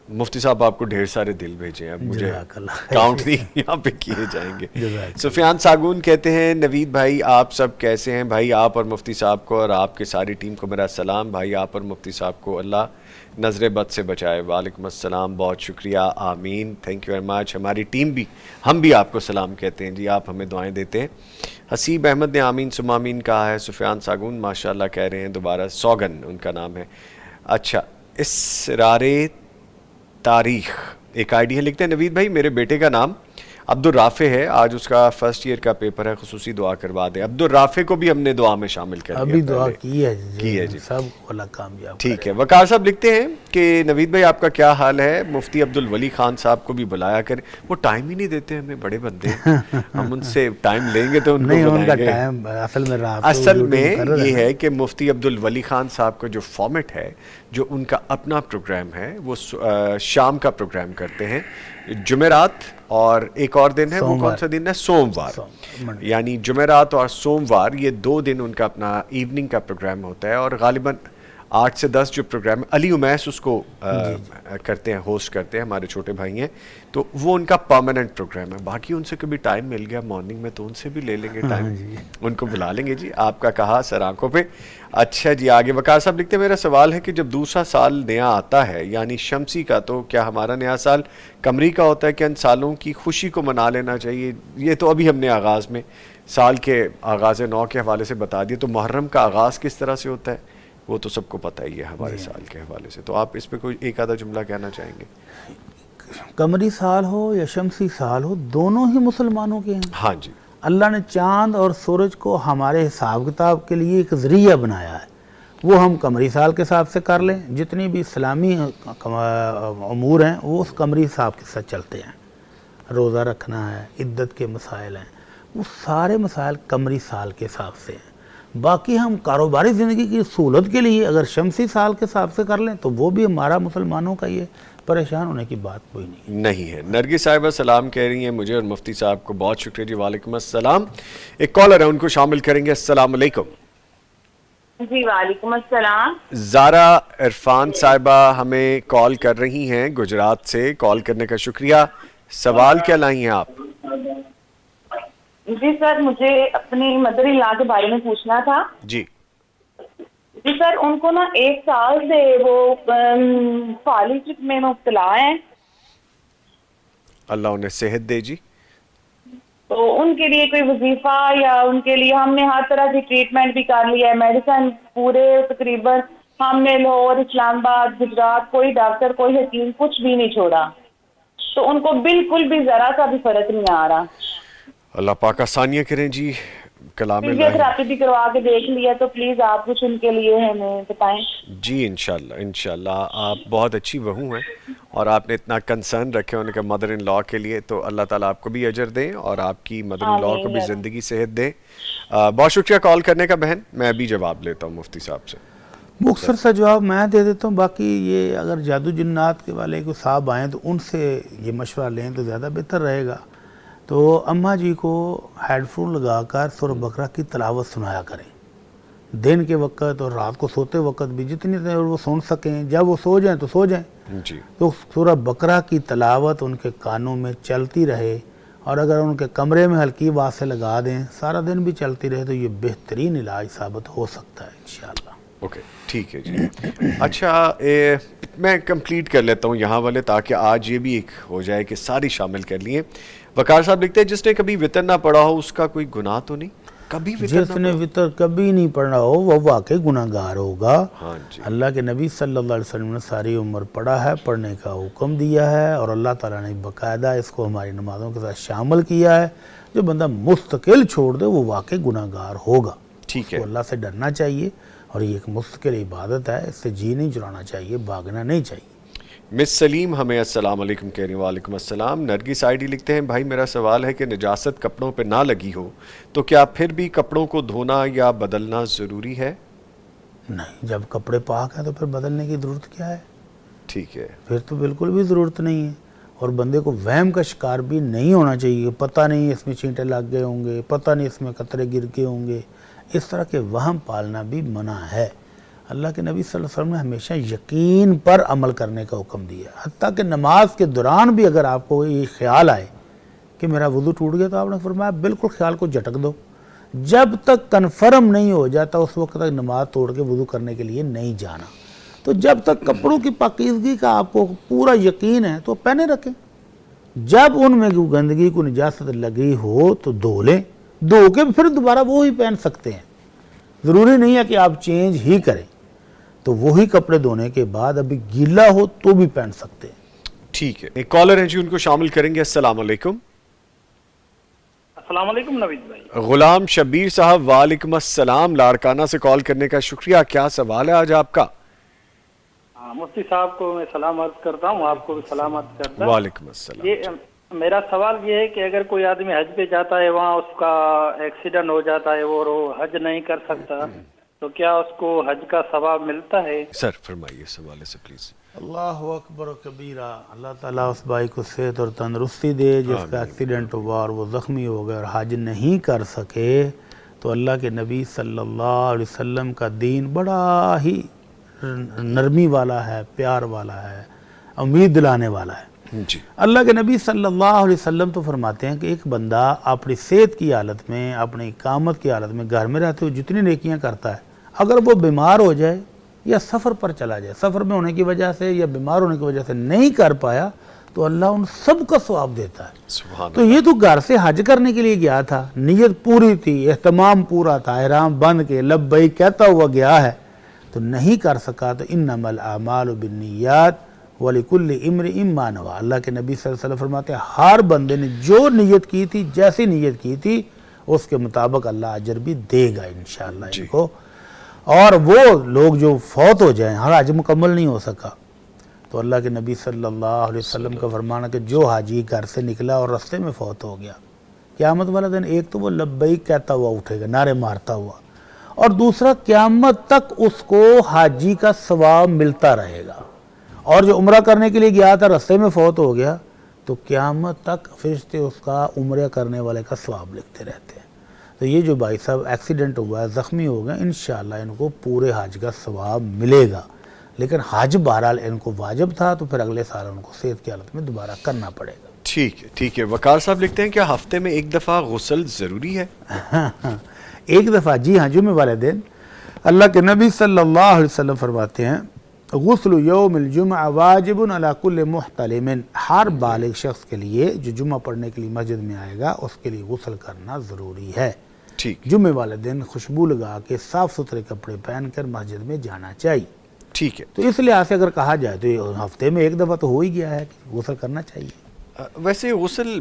مفتی صاحب آپ کو ڈھیر سارے دل بھیجے ہیں، اب مجھے جزاک اللہ خیر. کاؤنٹ نہیں یہاں پہ کیے جائیں گے. جزاک سفیان ساگون کہتے ہیں نوید بھائی آپ سب کیسے ہیں بھائی؟ آپ اور مفتی صاحب کو اور آپ کے ساری ٹیم کو میرا سلام. بھائی آپ اور مفتی صاحب کو اللہ نظر بد سے بچائے. وعلیکم السلام، بہت شکریہ، آمین، تھینک یو ویری مچ. ہماری ٹیم بھی، ہم بھی آپ کو سلام کہتے ہیں جی، آپ ہمیں دعائیں دیتے ہیں. حسیب احمد نے آمین ثم آمین کہا ہے. سفیان ساگون ماشاءاللہ کہہ رہے ہیں دوبارہ. سوگن ان کا نام ہے. اچھا، اسرار تاریخ ایک آئی ڈی ہے، لکھتے ہیں نوید بھائی میرے بیٹے کا نام عبد الرافع ہے، آج اس کا فرسٹ ایئر کا پیپر ہے، خصوصی دعا کروا دیں. عبد الرافع کو بھی ہم نے دعا میں شامل کر لیا ابھی دعا پہلے. کی ہے جی. سب کو اللہ کامیاب ٹھیک کرے. ہے. وقار صاحب لکھتے ہیں کہ نوید بھائی آپ کا کیا حال ہے؟ مفتی عبد الولی خان صاحب کو بھی بلایا کریں. وہ ٹائم ہی نہیں دیتے ہمیں، بڑے بندے ہیں. ہم ان سے ٹائم لیں گے تو ان کو نہیں، ان کا بلائیں گے. ٹائم اصل میں رات کو اصل ڈیوٹی میں مقرر یہ نا. ہے کہ مفتی عبد الولی خان صاحب کا جو فارمیٹ ہے، جو ان کا اپنا پروگرام ہے، وہ شام کا پروگرام کرتے ہیں جمعرات، اور ایک اور دن ہے، وہ کون سا دن ہے؟ سوموار. یعنی جمعرات اور سوموار یہ 2 دن ان کا اپنا ایوننگ کا پروگرام ہوتا ہے. اور غالباً 8 سے 10 جو پروگرام علی امیس اس کو کرتے ہیں، ہوسٹ کرتے ہیں، ہمارے چھوٹے بھائی ہیں، تو وہ ان کا پرماننٹ پروگرام ہے. باقی ان سے کبھی ٹائم مل گیا مارننگ میں تو ان سے بھی لے لیں گے ٹائم، ان کو بلا لیں گے جی. آپ کا کہا سر آنکھوں پہ. اچھا جی، آگے وقار صاحب لکھتے ہیں میرا سوال ہے کہ جب دوسرا سال نیا آتا ہے یعنی شمسی کا، تو کیا ہمارا نیا سال قمری کا ہوتا ہے کہ ان سالوں کی خوشی کو منا لینا چاہیے؟ یہ تو ابھی ہم نے آغاز میں سال کے آغاز نو کے حوالے سے بتا دیا. تو محرم کا آغاز کس طرح سے ہوتا ہے وہ تو سب کو پتہ ہی ہے ہمارے سال کے حوالے سے. تو آپ اس پہ کوئی ایک آدھا جملہ کہنا چاہیں گے؟ قمری سال ہو یا شمسی سال ہو، دونوں ہی مسلمانوں کے ہیں. ہاں جی. اللہ نے چاند اور سورج کو ہمارے حساب کتاب کے لیے ایک ذریعہ بنایا ہے. وہ ہم قمری سال کے حساب سے کر لیں، جتنی بھی اسلامی امور ہیں وہ اس قمری حساب کے ساتھ چلتے ہیں. روزہ رکھنا ہے، عدت کے مسائل ہیں، وہ سارے مسائل قمری سال کے حساب سے ہیں. باقی ہم کاروباری زندگی کی سہولت کے لیے اگر شمسی سال کے حساب سے کر لیں تو وہ بھی ہمارا مسلمانوں کا یہ پریشان ہونے کی بات کوئی نہیں ہے. نرگس صاحبہ سلام کہہ رہی ہیں مجھے اور مفتی صاحب کو. بہت شکریہ جی، وعلیکم السلام. ایک کالر ہے، ان کو شامل کریں گے. السلام علیکم. جی وعلیکم السلام. زارا عرفان صاحبہ ہمیں کال کر رہی ہیں گجرات سے. کال کرنے کا شکریہ. سوال کیا لائی ہیں آپ؟ جی سر، مجھے اپنی مدر ان لا کے بارے میں پوچھنا تھا. جی سر، ان کو نا 1 سال سے وہ فالج میں مبتلا ہیں. اللہ انہیں صحت دے جی. تو ان کے لیے کوئی وظیفہ یا ان کے لیے ہم نے ہر طرح کی ٹریٹمنٹ بھی کر لیا ہے، میڈیسن پورے تقریباً ہم نے لاہور، اسلام آباد، گجرات، کوئی ڈاکٹر کوئی حکیم کچھ بھی نہیں چھوڑا. تو ان کو بالکل بھی ذرا سا بھی فرق نہیں آ رہا. اللہ پاک آسانیاں کریں جی. کلام فزیوتھراپی بھی کروا کے دیکھ لیا، تو پلیز آپ کچھ ان کے لیے ہمیں بتائیں. جی انشاءاللہ آپ بہت اچھی بہو ہیں اور آپ نے اتنا کنسرن رکھے ان کے مدر ان لا کے لیے، تو اللہ تعالیٰ آپ کو بھی اجر دیں اور آپ کی مدر ان لا کو بھی زندگی صحت دیں. بہت شکریہ کال کرنے کا بہن. میں ابھی جواب لیتا ہوں مفتی صاحب سے. مختصر سا جواب میں دے دیتا ہوں. باقی یہ اگر جادو جنات کے والے کو صاحب آئیں تو ان سے یہ مشورہ لیں تو زیادہ بہتر رہے گا. تو اماں جی کو ہیڈ فون لگا کر سورہ بقرہ کی تلاوت سنایا کریں دن کے وقت اور رات کو سوتے وقت بھی، جتنی دیر وہ سن سکیں. جب وہ سو جائیں تو سو جائیں. جی تو سورہ بقرہ کی تلاوت ان کے کانوں میں چلتی رہے، اور اگر ان کے کمرے میں ہلکی آواز سے لگا دیں سارا دن بھی چلتی رہے تو یہ بہترین علاج ثابت ہو سکتا ہے انشاءاللہ. اوکے ٹھیک ہے جی. اچھا میں کمپلیٹ کر لیتا ہوں یہاں والے تاکہ آج یہ بھی ایک ہو جائے کہ ساری شامل کر لیے. وقار صاحب لکھتے ہیں جس نے کبھی وطر نہ پڑھا ہو اس کا کوئی گناہ تو نہیں؟ کبھی جس نے وطر کبھی نہیں پڑھا ہو وہ واقعی گناہ گار ہوگا. ہاں جی. اللہ کے نبی صلی اللہ علیہ وسلم نے ساری عمر پڑھا ہے، پڑھنے کا حکم دیا ہے، اور اللہ تعالیٰ نے باقاعدہ اس کو ہماری نمازوں کے ساتھ شامل کیا ہے. جو بندہ مستقل چھوڑ دے وہ واقعی گناہ گار ہوگا. ٹھیک ہے. اللہ سے ڈرنا چاہیے. اور یہ ایک مستقل عبادت ہے، اس سے جی نہیں چرانا چاہیے، بھاگنا نہیں چاہیے۔ مس سلیم ہمیں السلام علیکم کہہ رہی ہیں۔ وعلیکم السلام۔ نرگس آئی ڈی لکھتے ہیں بھائی میرا سوال ہے کہ نجاست کپڑوں پہ نہ لگی ہو تو کیا پھر بھی کپڑوں کو دھونا یا بدلنا ضروری ہے؟ نہیں، جب کپڑے پاک ہیں تو پھر بدلنے کی ضرورت کیا ہے؟ ٹھیک ہے، پھر تو بالکل بھی ضرورت نہیں ہے۔ اور بندے کو وہم کا شکار بھی نہیں ہونا چاہیے، پتہ نہیں اس میں چینٹے لگ گئے ہوں گے، پتہ نہیں اس میں قطرے گر گئے ہوں گے، اس طرح کے وہم پالنا بھی منع ہے۔ اللہ کے نبی صلی اللہ علیہ وسلم نے ہمیشہ یقین پر عمل کرنے کا حکم دیا، حتیٰ کہ نماز کے دوران بھی اگر آپ کو یہ خیال آئے کہ میرا وضو ٹوٹ گیا تو آپ نے فرمایا بالکل خیال کو جھٹک دو، جب تک کنفرم نہیں ہو جاتا اس وقت تک نماز توڑ کے وضو کرنے کے لیے نہیں جانا۔ تو جب تک کپڑوں کی پاکیزگی کا آپ کو پورا یقین ہے تو پہنے رکھیں، جب ان میں کوئی گندگی کو نجاست لگی ہو تو دھو لیں، دھو کے پھر دوبارہ وہی پہن سکتے ہیں، ضروری نہیں ہے کہ آپ چینج ہی کریں، تو وہی کپڑے دھونے کے بعد ابھی گیلا ہو تو بھی پہن سکتے ہیں۔ ٹھیک ہے، ایک کالر ہیں جی، ان کو شامل کریں گے۔ السلام علیکم۔ السلام علیکم نوید بھائی۔ غلام شبیر صاحب وعلیکم السلام، لاڑکانہ سے کال کرنے کا شکریہ۔ کیا سوال ہے آج آپ کا؟ مفتی صاحب کو میں سلام عرض کرتا ہوں، آپ کو بھی سلام عرض کرتا ہوں۔ وعلیکم السلام۔ یہ میرا سوال یہ ہے کہ اگر کوئی آدمی حج پہ جاتا ہے، وہاں اس کا ایکسیڈنٹ ہو جاتا ہے اور وہ حج نہیں کر سکتا، تو کیا اس کو حج کا ثواب ملتا ہے؟ سر فرمائیے اس حوالے سے پلیز۔ اللہ اکبر و کبیرہ۔ اللہ تعالیٰ اس بھائی کو صحت اور تندرستی دے جس کا ایکسیڈنٹ ہوا اور وہ زخمی ہو گیا اور حج نہیں کر سکے، تو اللہ کے نبی صلی اللہ علیہ وسلم کا دین بڑا ہی نرمی والا ہے، پیار والا ہے، امید دلانے والا ہے۔ جی، اللہ کے نبی صلی اللہ علیہ وسلم تو فرماتے ہیں کہ ایک بندہ اپنی صحت کی حالت میں، اپنی اقامت کی حالت میں گھر میں رہتے ہوئے جتنی نیکیاں کرتا ہے، اگر وہ بیمار ہو جائے یا سفر پر چلا جائے، سفر میں ہونے کی وجہ سے یا بیمار ہونے کی وجہ سے نہیں کر پایا، تو اللہ ان سب کا ثواب دیتا ہے۔ سبحان تو یہ تو گھر سے حج کرنے کے لیے گیا تھا، نیت پوری تھی، اہتمام پورا تھا، احرام بند کے لبیک کہتا ہوا گیا ہے، تو نہیں کر سکا تو انما الاعمال بالنیات وَلِكُلِّ امْرِئٍ مَّا نَوَىٰ۔ اللہ کے نبی صلی اللہ علیہ وسلم فرماتے ہیں ہر بندے نے جو نیت کی تھی، جیسی نیت کی تھی، اس کے مطابق اللہ اجر بھی دے گا انشاءاللہ ان کو۔ اور وہ لوگ جو فوت ہو جائیں، ہر حج مکمل نہیں ہو سکا، تو اللہ کے نبی صلی اللہ علیہ وسلم کا فرمانا کہ جو حاجی گھر سے نکلا اور رستے میں فوت ہو گیا، قیامت والا دن ایک تو وہ لبیک کہتا ہوا اٹھے گا، نعرے مارتا ہوا، اور دوسرا قیامت تک اس کو حاجی کا ثواب ملتا رہے گا۔ اور جو عمرہ کرنے کے لیے گیا تھا رستے میں فوت ہو گیا، تو قیامت تک فرشتے اس کا عمرہ کرنے والے کا ثواب لکھتے رہتے ہیں۔ تو یہ جو بھائی صاحب ایکسیڈنٹ ہوا ہے، زخمی ہو گئے، انشاءاللہ ان کو پورے حج کا ثواب ملے گا، لیکن حج بہرحال ان کو واجب تھا، تو پھر اگلے سال ان کو صحت کی حالت میں دوبارہ کرنا پڑے گا۔ ٹھیک ہے، ٹھیک ہے۔ وقار صاحب لکھتے ہیں کیا ہفتے میں ایک دفعہ غسل ضروری ہے؟ ایک دفعہ، جی ہاں، جمعے والے دن اللہ کے نبی صلی اللہ علیہ وسلم فرماتے ہیں غسل یوم الجمعہ واجب علی کل محتلم، ہر بالغ شخص کے لیے جو جمعہ پڑھنے کے لیے مسجد میں آئے گا اس کے لیے غسل کرنا ضروری ہے۔ ٹھیک، جمعے والے دن خوشبو لگا کے صاف ستھرے کپڑے پہن کر مسجد میں جانا چاہیے۔ ٹھیک ہے۔ تو اس لحاظ سے اگر کہا جائے تو یہ ہفتے میں ایک دفعہ تو ہو ہی گیا ہے کہ غسل کرنا چاہیے۔ ویسے غسل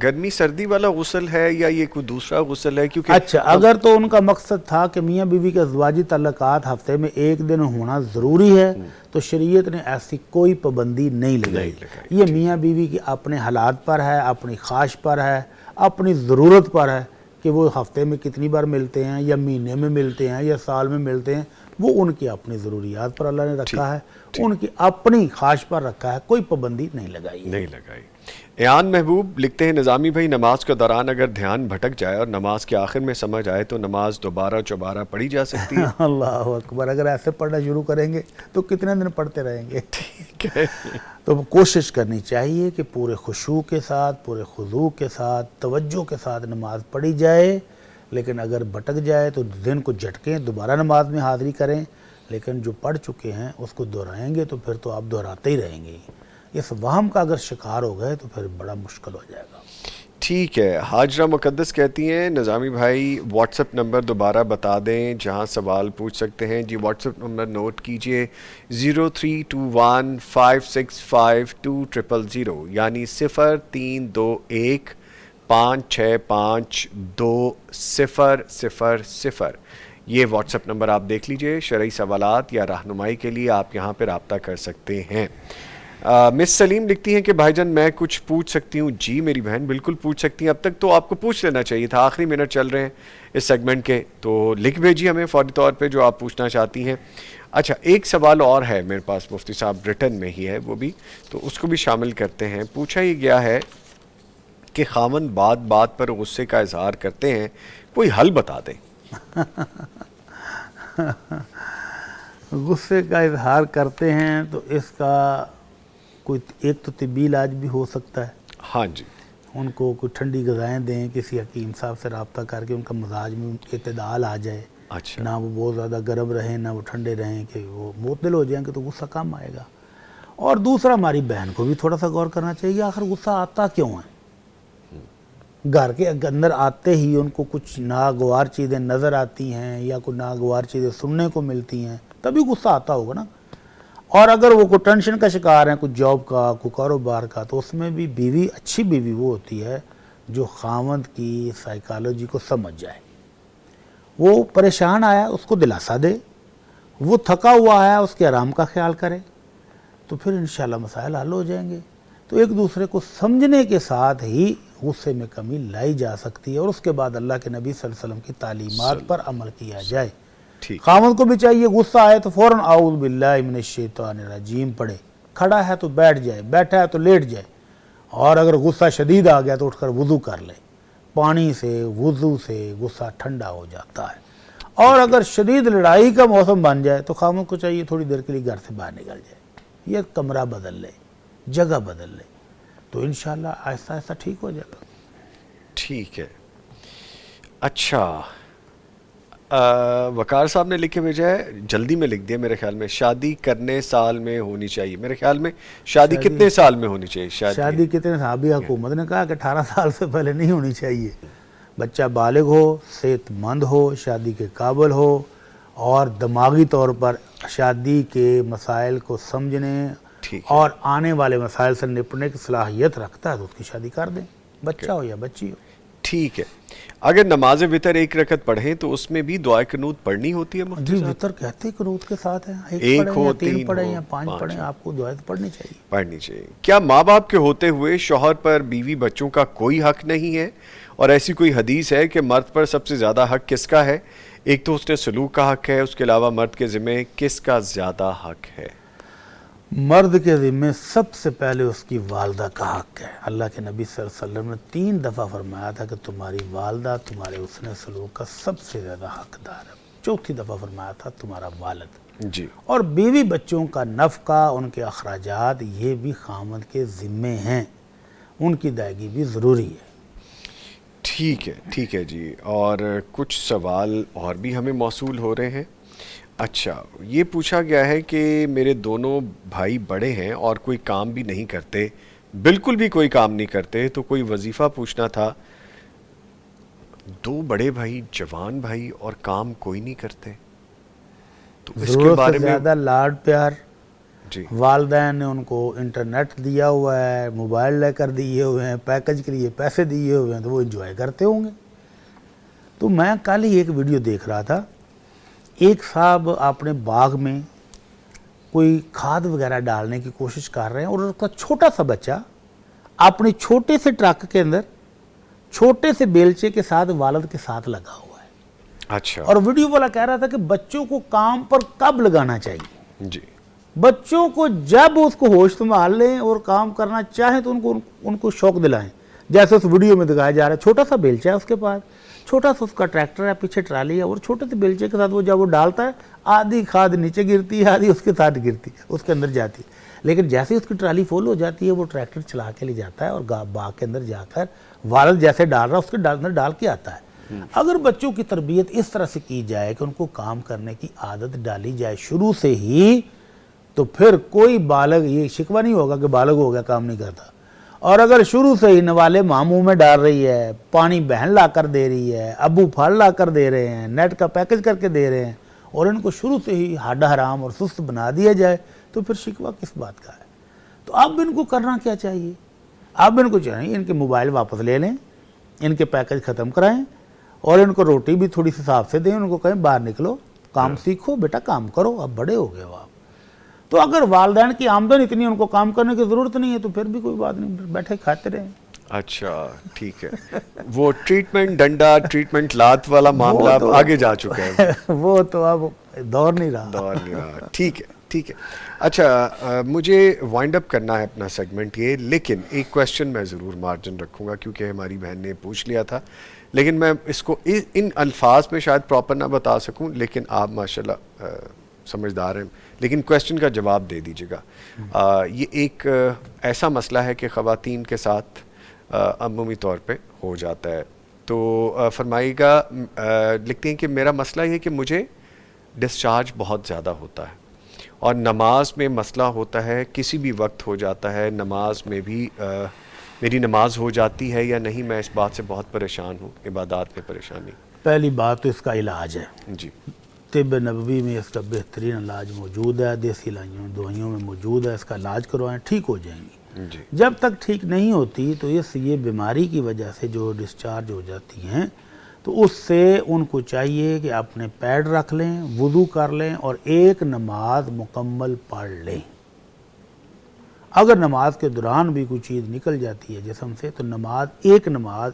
گرمی سردی والا غسل ہے یا یہ کوئی دوسرا غسل ہے؟ کیونکہ اچھا، اگر تو ان کا مقصد تھا کہ میاں بیوی کے ازواجی تعلقات ہفتے میں ایک دن ہونا ضروری ہے، تو شریعت نے ایسی کوئی پابندی نہیں لگائی۔ یہ میاں بیوی کی اپنے حالات پر ہے، اپنی خواہش پر ہے، اپنی ضرورت پر ہے کہ وہ ہفتے میں کتنی بار ملتے ہیں یا مہینے میں ملتے ہیں یا سال میں ملتے ہیں، وہ ان کی اپنی ضروریات پر اللہ نے رکھا ہے، ان کی اپنی خواہش پر رکھا ہے، کوئی پابندی نہیں لگائی۔ ایان محبوب لکھتے ہیں نظامی بھائی نماز کے دوران اگر دھیان بھٹک جائے اور نماز کے آخر میں سمجھ آئے تو نماز دوبارہ چوبارہ پڑھی جا سکتی ہے؟ اللہ اکبر، اگر ایسے پڑھنا شروع کریں گے تو کتنے دن پڑھتے رہیں گے؟ تو کوشش کرنی چاہیے کہ پورے خشوع کے ساتھ، پورے خضوع کے ساتھ، توجہ کے ساتھ نماز پڑھی جائے، لیکن اگر بھٹک جائے تو دن کو جھٹکیں، دوبارہ نماز میں حاضری کریں، لیکن جو پڑھ چکے ہیں اس کو دہرائیں گے تو پھر تو آپ دہراتے ہی رہیں گے۔ اس وہم کا اگر شکار ہو گئے تو پھر بڑا مشکل ہو جائے گا۔ ٹھیک ہے۔ حاجرہ مقدس کہتی ہیں نظامی بھائی واٹس ایپ نمبر دوبارہ بتا دیں جہاں سوال پوچھ سکتے ہیں۔ جی واٹس ایپ نمبر نوٹ کیجئے 0321565200، یعنی 0321565200۔ یہ واٹس ایپ نمبر آپ دیکھ لیجئے، شرعی سوالات یا رہنمائی کے لیے آپ یہاں پر رابطہ کر سکتے ہیں۔ مس سلیم لکھتی ہیں کہ بھائی جان میں کچھ پوچھ سکتی ہوں؟ جی میری بہن بالکل پوچھ سکتی ہیں، اب تک تو آپ کو پوچھ لینا چاہیے تھا، آخری منٹ چل رہے ہیں اس سیگمنٹ کے، تو لکھ بھیجیے ہمیں فوری طور پہ جو آپ پوچھنا چاہتی ہیں۔ اچھا ایک سوال اور ہے میرے پاس مفتی صاحب، ریٹن میں ہی ہے وہ بھی، تو اس کو بھی شامل کرتے ہیں۔ پوچھا یہ گیا ہے کہ خاوند بات بات پر غصے کا اظہار کرتے ہیں، کوئی حل بتا دیں۔ غصے کا اظہار کرتے ہیں تو اس کا کوئی ایک تو طبی علاج بھی ہو سکتا ہے، ہاں جی، ان کو کوئی ٹھنڈی غذائیں دیں، کسی حکیم صاحب سے رابطہ کر کے ان کا مزاج میں اعتدال آ جائے، اچھا نہ وہ بہت زیادہ گرم رہیں نہ وہ ٹھنڈے رہیں کہ وہ معتدل ہو جائیں، کہ تو غصہ کم آئے گا۔ اور دوسرا ہماری بہن کو بھی تھوڑا سا غور کرنا چاہیے، آخر غصہ آتا کیوں ہے؟ گھر کے اندر آتے ہی ان کو کچھ ناگوار چیزیں نظر آتی ہیں یا کوئی ناگوار چیزیں سننے کو ملتی ہیں، تبھی غصہ آتا ہوگا نا۔ اور اگر وہ کوئی ٹینشن کا شکار ہیں، کوئی جاب کا، کوئی کاروبار کا، تو اس میں بھی بیوی، اچھی بیوی وہ ہوتی ہے جو خاوند کی سائیکالوجی کو سمجھ جائے۔ وہ پریشان آیا اس کو دلاسا دے، وہ تھکا ہوا آیا اس کے آرام کا خیال کرے، تو پھر انشاءاللہ مسائل حل ہو جائیں گے۔ تو ایک دوسرے کو سمجھنے کے ساتھ ہی غصے میں کمی لائی جا سکتی ہے، اور اس کے بعد اللہ کے نبی صلی اللہ علیہ وسلم کی تعلیمات پر عمل کیا جائے۔ خاوند کو بھی چاہیے غصہ آئے تو فوراً اعوذ باللہ من الشیطان الرجیم پڑھے، کھڑا ہے تو بیٹھ جائے، بیٹھا ہے تو لیٹ جائے، اور اگر غصہ شدید آ گیا تو اٹھ کر وضو کر لے، پانی سے وضو سے غصہ ٹھنڈا ہو جاتا ہے۔ اور اگر شدید لڑائی کا موسم بن جائے تو خاوند کو چاہیے تھوڑی دیر کے لیے گھر سے باہر نکل جائے، یہ کمرہ بدل لے، جگہ بدل لے، تو انشاءاللہ آہستہ آہستہ ٹھیک ہو جائے گا۔ ٹھیک ہے۔ اچھا وقار صاحب نے لکھے بھیجا ہے، جلدی میں لکھ دیا میرے خیال میں، شادی کرنے سال میں ہونی چاہیے، میرے خیال میں شادی کتنے سال میں ہونی چاہیے؟ شادی کتنے؟ صحابی حکومت نے کہا کہ 18 سال سے پہلے نہیں ہونی چاہیے، بچہ بالغ ہو، صحت مند ہو، شادی کے قابل ہو، اور دماغی طور پر شادی کے مسائل کو سمجھنے اور آنے والے مسائل سے نپٹنے کی صلاحیت رکھتا ہے تو اس کی شادی کر دیں، بچہ ہو یا بچی ہو۔ ٹھیک ہے۔ اگر نماز وتر ایک رکعت پڑھیں تو اس میں بھی دعائے قنوت پڑھنی ہوتی ہے مفتی جی صاحب؟ وتر کہتے قنوت کے ساتھ ہیں، ایک پڑھیں ہو، یا 3 تین پڑھیں ہو، یا 5 5 پڑھیں، آپ کو دعائیں پڑھنی چاہیے۔ پڑھنی چاہیے۔ کیا ماں باپ کے ہوتے ہوئے شوہر پر بیوی بچوں کا کوئی حق نہیں ہے؟ اور ایسی کوئی حدیث ہے کہ مرد پر سب سے زیادہ حق کس کا ہے؟ ایک تو حسن سلوک کا حق ہے، اس کے علاوہ مرد کے ذمہ کس کا زیادہ حق ہے؟ مرد کے ذمہ سب سے پہلے اس کی والدہ کا حق ہے۔ اللہ کے نبی صلی اللہ علیہ وسلم نے 3 دفعہ فرمایا تھا کہ تمہاری والدہ تمہارے حسن سلوک کا سب سے زیادہ حقدار ہے، 4تھی دفعہ فرمایا تھا تمہارا والد۔ جی۔ اور بیوی بچوں کا نفقہ، ان کے اخراجات، یہ بھی خاوند کے ذمے ہیں، ان کی ادائیگی بھی ضروری ہے۔ ٹھیک ہے جی۔ اور کچھ سوال اور بھی ہمیں موصول ہو رہے ہیں۔ اچھا یہ پوچھا گیا ہے کہ میرے دونوں بھائی بڑے ہیں اور کوئی کام بھی نہیں کرتے، بالکل بھی کوئی کام نہیں کرتے، تو کوئی وظیفہ پوچھنا تھا۔ 2 بڑے بھائی، جوان بھائی، اور کام کوئی نہیں کرتے، تو اس کے ضرورت بارے سے میں زیادہ لاڈ پیار، جی والدین نے ان کو انٹرنیٹ دیا ہوا ہے، موبائل لے کر دیے ہوئے ہیں، پیکج کے لیے پیسے دیے ہوئے ہیں، تو وہ انجوائے کرتے ہوں گے۔ تو میں کل ہی ایک ویڈیو دیکھ رہا تھا، ایک صاحب اپنے باغ میں کوئی کھاد وغیرہ ڈالنے کی کوشش کر رہے ہیں، اور اس کا چھوٹا سا بچہ اپنے چھوٹے سے ٹرک کے اندر چھوٹے سے بیلچے کے ساتھ والد کے ساتھ لگا ہوا ہے۔ اچھا، اور ویڈیو والا کہہ رہا تھا کہ بچوں کو کام پر کب لگانا چاہیے؟ جی، بچوں کو جب اس کو ہوش سنبھال لیں اور کام کرنا چاہیں تو ان کو شوق دلائیں، جیسے اس ویڈیو میں دکھایا جا رہا ہے۔ چھوٹا سا بیلچہ ہے اس کے پاس، چھوٹا سا اس کا ٹریکٹر ہے، پیچھے ٹرالی ہے، اور چھوٹے سے بیلچے کے ساتھ وہ جب وہ ڈالتا ہے، آدھی کھاد نیچے گرتی ہے، آدھی اس کے ساتھ گرتی ہے، اس کے اندر جاتی ہے۔ لیکن جیسے اس کی ٹرالی فل ہو جاتی ہے، وہ ٹریکٹر چلا کے لے جاتا ہے اور باغ کے اندر جا کر والد جیسے ڈال رہا ہے اس کے اندر ڈال کے آتا ہے۔ اگر بچوں کی تربیت اس طرح سے کی جائے کہ ان کو کام کرنے کی عادت ڈالی جائے شروع سے ہی، تو پھر کوئی بالغ یہ شکوہ نہیں ہوگا کہ بالغ ہو گیا کام نہیں کرتا۔ اور اگر شروع سے ہی نوالے ماموں میں ڈال رہی ہے، پانی بہن لا کر دے رہی ہے، ابو پھل لا کر دے رہے ہیں، نیٹ کا پیکج کر کے دے رہے ہیں، اور ان کو شروع سے ہی ہڈ حرام اور سست بنا دیا جائے، تو پھر شکوہ کس بات کا ہے؟ تو اب ان کو کرنا کیا چاہیے؟ اب ان کو چاہیے ان کے موبائل واپس لے لیں، ان کے پیکج ختم کرائیں، اور ان کو روٹی بھی تھوڑی سی حساب سے دیں, ان کو کہیں باہر نکلو, کام سیکھو بیٹا, کام کرو, اب بڑے ہو گئے ہو آپ. تو اگر والدین کی آمدن اتنی, ان کو کام کرنے کی ضرورت نہیں ہے, تو پھر بھی کوئی بات نہیں, بیٹھے کھاتے رہیں. اچھا ٹھیک ہے, وہ ٹریٹمنٹ ڈنڈا, ٹریٹمنٹ لات والا معاملہ اب آگے جا چکا ہے, وہ تو اب دور نہیں رہا. ٹھیک ہے ٹھیک ہے. اچھا مجھے وائنڈ اپ کرنا ہے اپنا سیگمنٹ یہ, لیکن ایک کویشچن میں ضرور مارجن رکھوں گا کیونکہ ہماری بہن نے پوچھ لیا تھا, لیکن میں اس کو ان الفاظ میں شاید پراپر نہ بتا سکوں, لیکن آپ ماشاءاللہ سمجھدار ہیں, لیکن کویشچن کا جواب دے دیجیے گا. یہ ایک ایسا مسئلہ ہے کہ خواتین کے ساتھ عمومی طور پہ ہو جاتا ہے, تو فرمائیے گا, لکھتے ہیں کہ میرا مسئلہ یہ ہے کہ مجھے ڈسچارج بہت زیادہ ہوتا ہے, اور نماز میں مسئلہ ہوتا ہے, کسی بھی وقت ہو جاتا ہے, نماز میں بھی میری نماز ہو جاتی ہے یا نہیں, میں اس بات سے بہت پریشان ہوں, عبادات میں پریشانی. پہلی بات تو اس کا علاج ہے. جی, طب نبوی میں اس کا بہترین علاج موجود ہے, دیسی دوائیوں میں موجود ہے, اس کا علاج کروائیں, ٹھیک ہو جائیں گی. جی, جب تک ٹھیک نہیں ہوتی تو یہ بیماری کی وجہ سے جو ڈسچارج ہو جاتی ہیں, تو اس سے ان کو چاہیے کہ اپنے پیڈ رکھ لیں, وضو کر لیں, اور ایک نماز مکمل پڑھ لیں. اگر نماز کے دوران بھی کوئی چیز نکل جاتی ہے جسم سے, تو نماز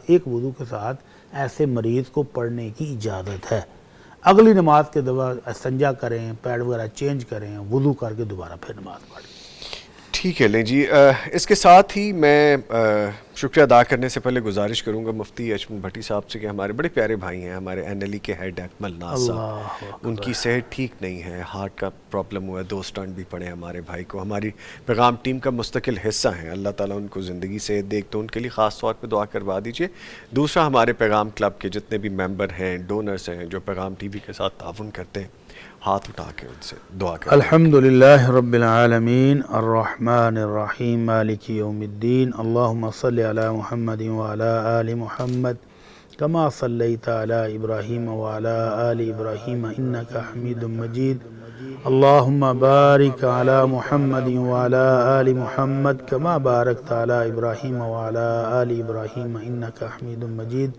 ایک وضو کے ساتھ ایسے مریض کو پڑھنے کی اجازت ہے. اگلی نماز کے دوران استنجا کریں, پیڈ وغیرہ چینج کریں, وضو کر کے دوبارہ پھر نماز پڑھیں. ٹھیک ہے. لیں جی, اس کے ساتھ ہی میں شکریہ ادا کرنے سے پہلے گزارش کروں گا مفتی اجمل بھٹی صاحب سے کہ ہمارے بڑے پیارے بھائی ہیں, ہمارے NLE کے ہیڈ اکمل ناز صاحب, ان کی صحت ٹھیک نہیں ہے, ہارٹ کا پرابلم ہوا ہے, 2 اسٹنٹ بھی پڑے ہمارے بھائی کو. ہماری پیغام ٹیم کا مستقل حصہ ہیں, اللہ تعالیٰ ان کو زندگی صحت دے, تو ان کے لیے خاص طور پہ دعا کروا دیجیے. دوسرا, ہمارے پیغام کلب کے جتنے بھی ممبر ہیں, ڈونرز ہیں, جو پیغام ٹی وی کے ساتھ تعاون کرتے ہیں, ہاتھ اٹھا کے ان سے دعا کریں. الحمدللہ رب العالمین الرحمن الرحیم مالک یوم الدین. اللہم صلی علی محمد وعلی آل محمد کما صلیت علی ابراہیم وعلی آل ابراہیم انک حمید مجید. اللہم بارک علی محمد وعلی آل محمد کما بارکت علی ابراہیم وعلی آل ابراہیم انک حمید مجید.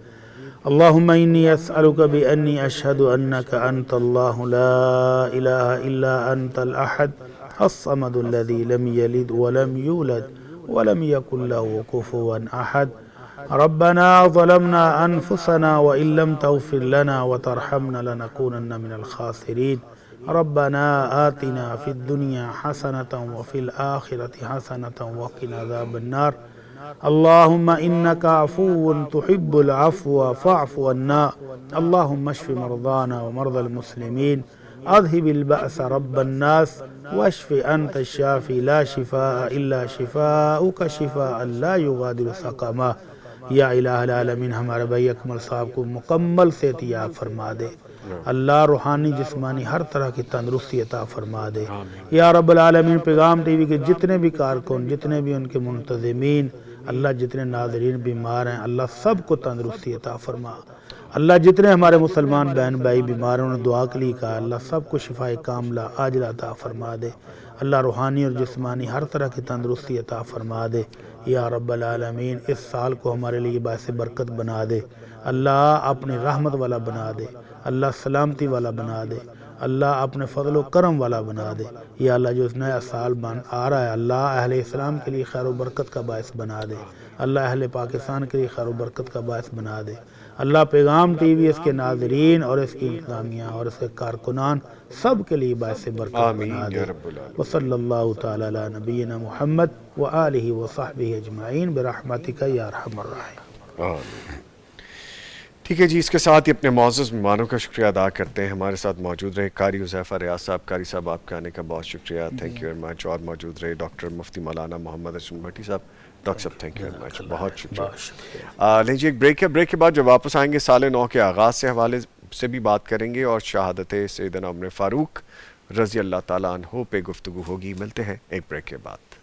اللہم انی اسألک بانی اشہد انک انت اللہ لا الہ الا انت الاحد الصمد الذی لم یلد ولم یولد ولم یکن له کفوا احد. ربنا ظلمنا انفسنا وان لم تغفر لنا وترحمنا لنکونن من الخاسرین. ربنا آتنا فی الدنیا حسنة وفی الآخرة حسنة وقنا عذاب النار. اللہم انک عفو تحب العفو فاعف عنا. اللہم اشف مرضانا ومرضى المسلمین. اذهب البأس رب الناس واشف انت الشافی لا شفاء الا شفاؤک شفاء لا یغادر سقما. یا الہ العالمین, ہمارے بھائی اکمل صاحب کو مکمل صحت یاب فرما دے. اللہ روحانی جسمانی ہر طرح کی تندرستی عطا فرما دے. یا رب العالمین, پیغام ٹی وی کے جتنے بھی کارکن, جتنے بھی ان کے منتظمین, اللہ جتنے ناظرین بیمار ہیں, اللہ سب کو تندرستی عطا فرما. اللہ جتنے ہمارے مسلمان بہن بھائی بیمار ہیں, انہوں نے دعا کے لیے کہا, اللہ سب کو شفائے کاملہ عاجلہ عطا فرما دے. اللہ روحانی اور جسمانی ہر طرح کی تندرستی عطا فرما دے. یا رب العالمین, اس سال کو ہمارے لیے باعث برکت بنا دے. اللہ اپنی رحمت والا بنا دے. اللہ سلامتی والا بنا دے. اللہ اپنے فضل و کرم والا بنا دے. یا اللہ جو نیا سال آ رہا ہے, اللہ اہل اسلام کے لیے خیر و برکت کا باعث بنا دے. اللہ اہل پاکستان کے لیے خیر و برکت کا باعث بنا دے. اللہ پیغام ٹی وی, اس کے ناظرین اور اس کی انتظامیہ اور اس کے کارکنان سب کے لیے باعث برکت بنا دے. وصلی اللہ تعالی علی نبینا محمد وآلہ وصحبہ اجمعین برحمتک یا ارحم الراحمین. ٹھیک ہے جی, اس کے ساتھ ہی اپنے معزز مہمانوں کا شکریہ ادا کرتے ہیں. ہمارے ساتھ موجود رہے قاری حذیفہ ریاض صاحب. قاری صاحب, آپ کے آنے کا بہت شکریہ, تھینک یو ویری مچ. اور موجود رہے ڈاکٹر مفتی مولانا محمد اجمل بھٹی صاحب. ڈاکٹر صاحب تھینک یو ویری مچ, بہت شکریہ. لیجیے ایک بریک ہے, بریک کے بعد جب واپس آئیں گے سال نو کے آغاز سے حوالے سے بھی بات کریں گے, اور شہادت سیدنا عمر فاروق رضی اللہ تعالیٰ عنہ پہ گفتگو ہوگی. ملتے ہیں ایک بریک کے بعد.